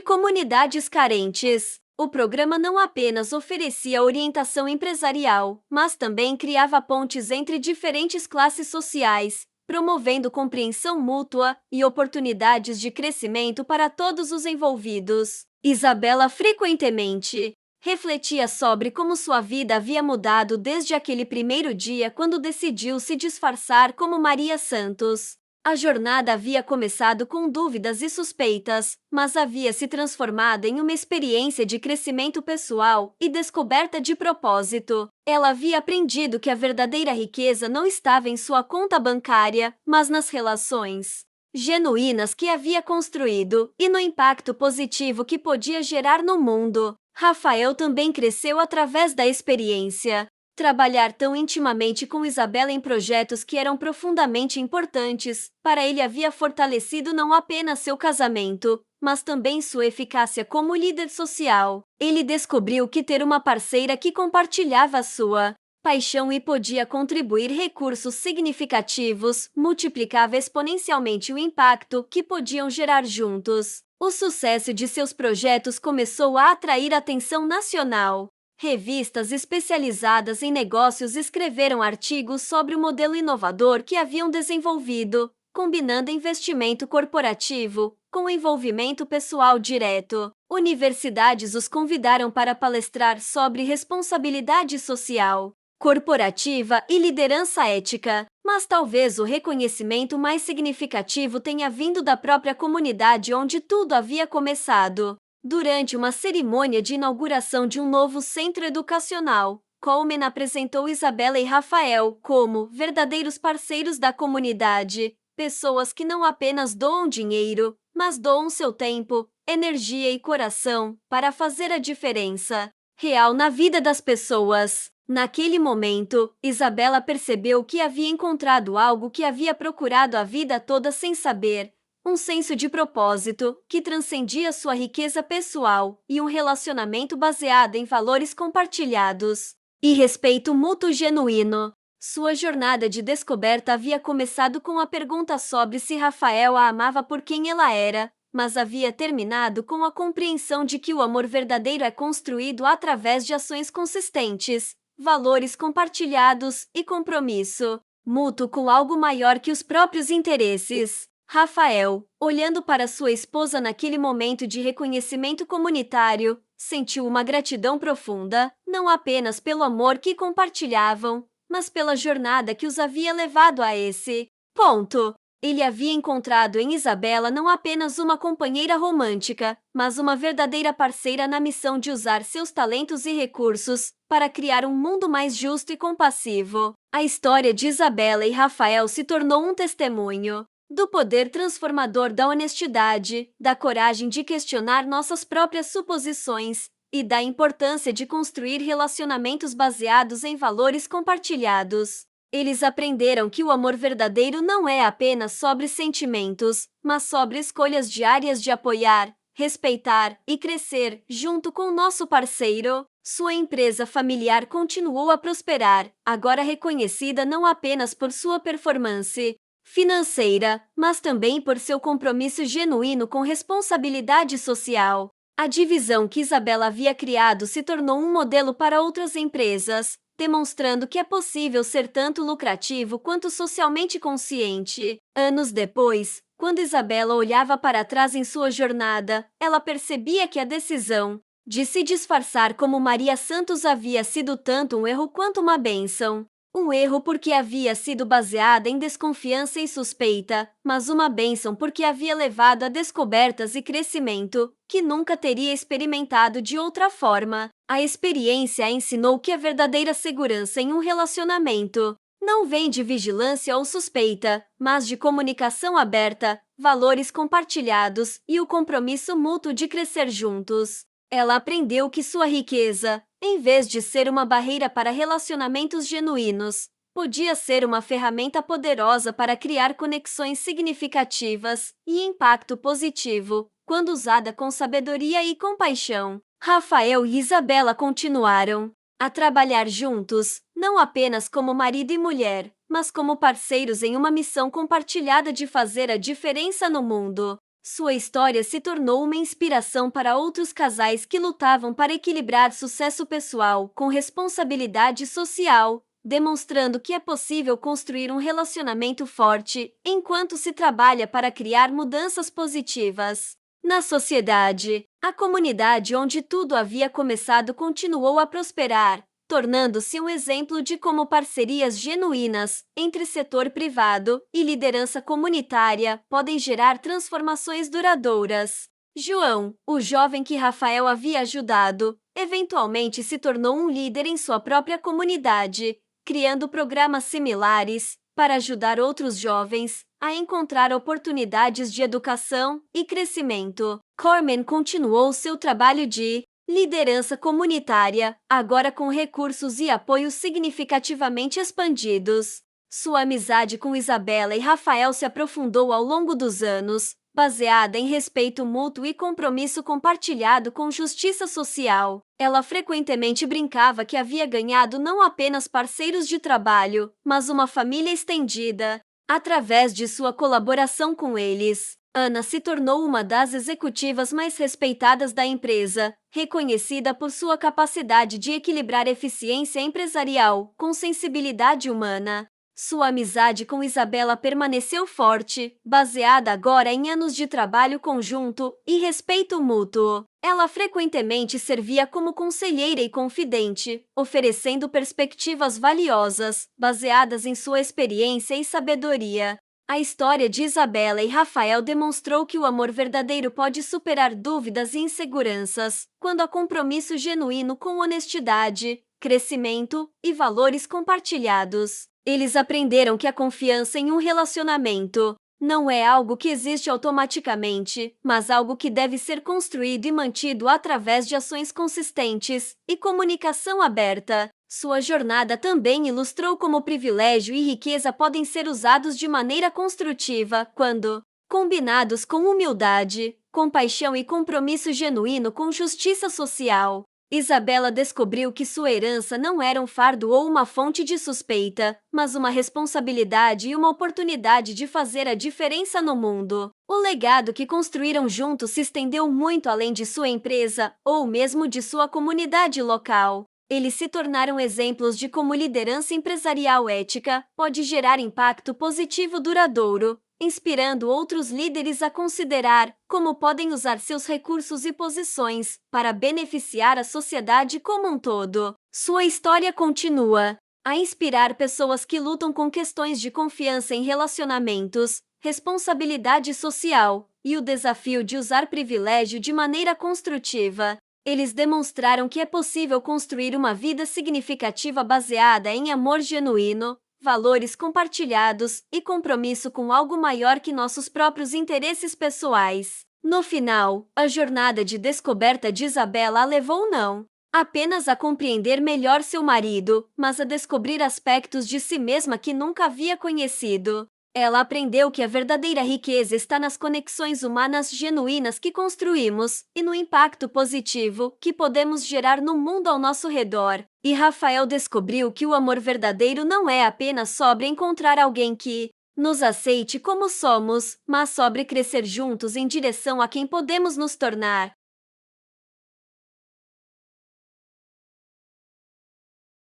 comunidades carentes. O programa não apenas oferecia orientação empresarial, mas também criava pontes entre diferentes classes sociais, promovendo compreensão mútua e oportunidades de crescimento para todos os envolvidos. Isabela frequentemente refletia sobre como sua vida havia mudado desde aquele primeiro dia quando decidiu se disfarçar como Maria Santos. A jornada havia começado com dúvidas e suspeitas, mas havia se transformado em uma experiência de crescimento pessoal e descoberta de propósito. Ela havia aprendido que a verdadeira riqueza não estava em sua conta bancária, mas nas relações genuínas que havia construído e no impacto positivo que podia gerar no mundo. Rafael também cresceu através da experiência. Trabalhar tão intimamente com Isabela em projetos que eram profundamente importantes para ele havia fortalecido não apenas seu casamento, mas também sua eficácia como líder social. Ele descobriu que ter uma parceira que compartilhava a sua paixão e podia contribuir recursos significativos multiplicava exponencialmente o impacto que podiam gerar juntos. O sucesso de seus projetos começou a atrair atenção nacional. Revistas especializadas em negócios escreveram artigos sobre o modelo inovador que haviam desenvolvido, combinando investimento corporativo com envolvimento pessoal direto. Universidades os convidaram para palestrar sobre responsabilidade social corporativa e liderança ética, mas talvez o reconhecimento mais significativo tenha vindo da própria comunidade onde tudo havia começado. Durante uma cerimônia de inauguração de um novo centro educacional, Coleman apresentou Isabela e Rafael como verdadeiros parceiros da comunidade, pessoas que não apenas doam dinheiro, mas doam seu tempo, energia e coração para fazer a diferença real na vida das pessoas. Naquele momento, Isabela percebeu que havia encontrado algo que havia procurado a vida toda sem saber. Um senso de propósito que transcendia sua riqueza pessoal e um relacionamento baseado em valores compartilhados e respeito mútuo genuíno. Sua jornada de descoberta havia começado com a pergunta sobre se Rafael a amava por quem ela era, mas havia terminado com a compreensão de que o amor verdadeiro é construído através de ações consistentes, valores compartilhados e compromisso mútuo com algo maior que os próprios interesses. Rafael, olhando para sua esposa naquele momento de reconhecimento comunitário, sentiu uma gratidão profunda, não apenas pelo amor que compartilhavam, mas pela jornada que os havia levado a esse ponto. Ele havia encontrado em Isabela não apenas uma companheira romântica, mas uma verdadeira parceira na missão de usar seus talentos e recursos para criar um mundo mais justo e compassivo. A história de Isabela e Rafael se tornou um testemunho do poder transformador da honestidade, da coragem de questionar nossas próprias suposições e da importância de construir relacionamentos baseados em valores compartilhados. Eles aprenderam que o amor verdadeiro não é apenas sobre sentimentos, mas sobre escolhas diárias de apoiar, respeitar e crescer junto com o nosso parceiro. Sua empresa familiar continuou a prosperar, agora reconhecida não apenas por sua performance financeira, mas também por seu compromisso genuíno com responsabilidade social. A divisão que Isabela havia criado se tornou um modelo para outras empresas, demonstrando que é possível ser tanto lucrativo quanto socialmente consciente. Anos depois, Quando Isabela olhava para trás em sua jornada, ela percebia que a decisão de se disfarçar como Maria Santos havia sido tanto um erro quanto uma bênção. Um erro porque havia sido baseada em desconfiança e suspeita, mas uma bênção porque havia levado a descobertas e crescimento que nunca teria experimentado de outra forma. A experiência a ensinou que a verdadeira segurança em um relacionamento não vem de vigilância ou suspeita, mas de comunicação aberta, valores compartilhados e o compromisso mútuo de crescer juntos. Ela aprendeu que sua riqueza, em vez de ser uma barreira para relacionamentos genuínos, podia ser uma ferramenta poderosa para criar conexões significativas e impacto positivo, quando usada com sabedoria e compaixão. Rafael e Isabela continuaram a trabalhar juntos, não apenas como marido e mulher, mas como parceiros em uma missão compartilhada de fazer a diferença no mundo. Sua história se tornou uma inspiração para outros casais que lutavam para equilibrar sucesso pessoal com responsabilidade social, demonstrando que é possível construir um relacionamento forte enquanto se trabalha para criar mudanças positivas. Na sociedade, a comunidade onde tudo havia começado continuou a prosperar, tornando-se um exemplo de como parcerias genuínas entre setor privado e liderança comunitária podem gerar transformações duradouras. João, o jovem que Rafael havia ajudado, eventualmente se tornou um líder em sua própria comunidade, criando programas similares para ajudar outros jovens a encontrar oportunidades de educação e crescimento. Corman continuou seu trabalho de liderança comunitária, agora com recursos e apoio significativamente expandidos. Sua amizade com Isabela e Rafael se aprofundou ao longo dos anos, baseada em respeito mútuo e compromisso compartilhado com justiça social. Ela frequentemente brincava que havia ganhado não apenas parceiros de trabalho, mas uma família estendida, através de sua colaboração com eles. Ana se tornou uma das executivas mais respeitadas da empresa, reconhecida por sua capacidade de equilibrar eficiência empresarial com sensibilidade humana. Sua amizade com Isabela permaneceu forte, baseada agora em anos de trabalho conjunto e respeito mútuo. Ela frequentemente servia como conselheira e confidente, oferecendo perspectivas valiosas, baseadas em sua experiência e sabedoria. A história de Isabela e Rafael demonstrou que o amor verdadeiro pode superar dúvidas e inseguranças, quando há compromisso genuíno com honestidade, crescimento e valores compartilhados. Eles aprenderam que a confiança em um relacionamento não é algo que existe automaticamente, mas algo que deve ser construído e mantido através de ações consistentes e comunicação aberta. Sua jornada também ilustrou como privilégio e riqueza podem ser usados de maneira construtiva quando combinados com humildade, compaixão e compromisso genuíno com justiça social. Isabela descobriu que sua herança não era um fardo ou uma fonte de suspeita, mas uma responsabilidade e uma oportunidade de fazer a diferença no mundo. O legado que construíram juntos se estendeu muito além de sua empresa ou mesmo de sua comunidade local. Eles se tornaram exemplos de como liderança empresarial ética pode gerar impacto positivo duradouro, inspirando outros líderes a considerar como podem usar seus recursos e posições para beneficiar a sociedade como um todo. Sua história continua a inspirar pessoas que lutam com questões de confiança em relacionamentos, responsabilidade social e o desafio de usar privilégio de maneira construtiva. Eles demonstraram que é possível construir uma vida significativa baseada em amor genuíno, valores compartilhados e compromisso com algo maior que nossos próprios interesses pessoais. No final, a jornada de descoberta de Isabela a levou não apenas a compreender melhor seu marido, mas a descobrir aspectos de si mesma que nunca havia conhecido. Ela aprendeu que a verdadeira riqueza está nas conexões humanas genuínas que construímos e no impacto positivo que podemos gerar no mundo ao nosso redor. E Rafael descobriu que o amor verdadeiro não é apenas sobre encontrar alguém que nos aceite como somos, mas sobre crescer juntos em direção a quem podemos nos tornar.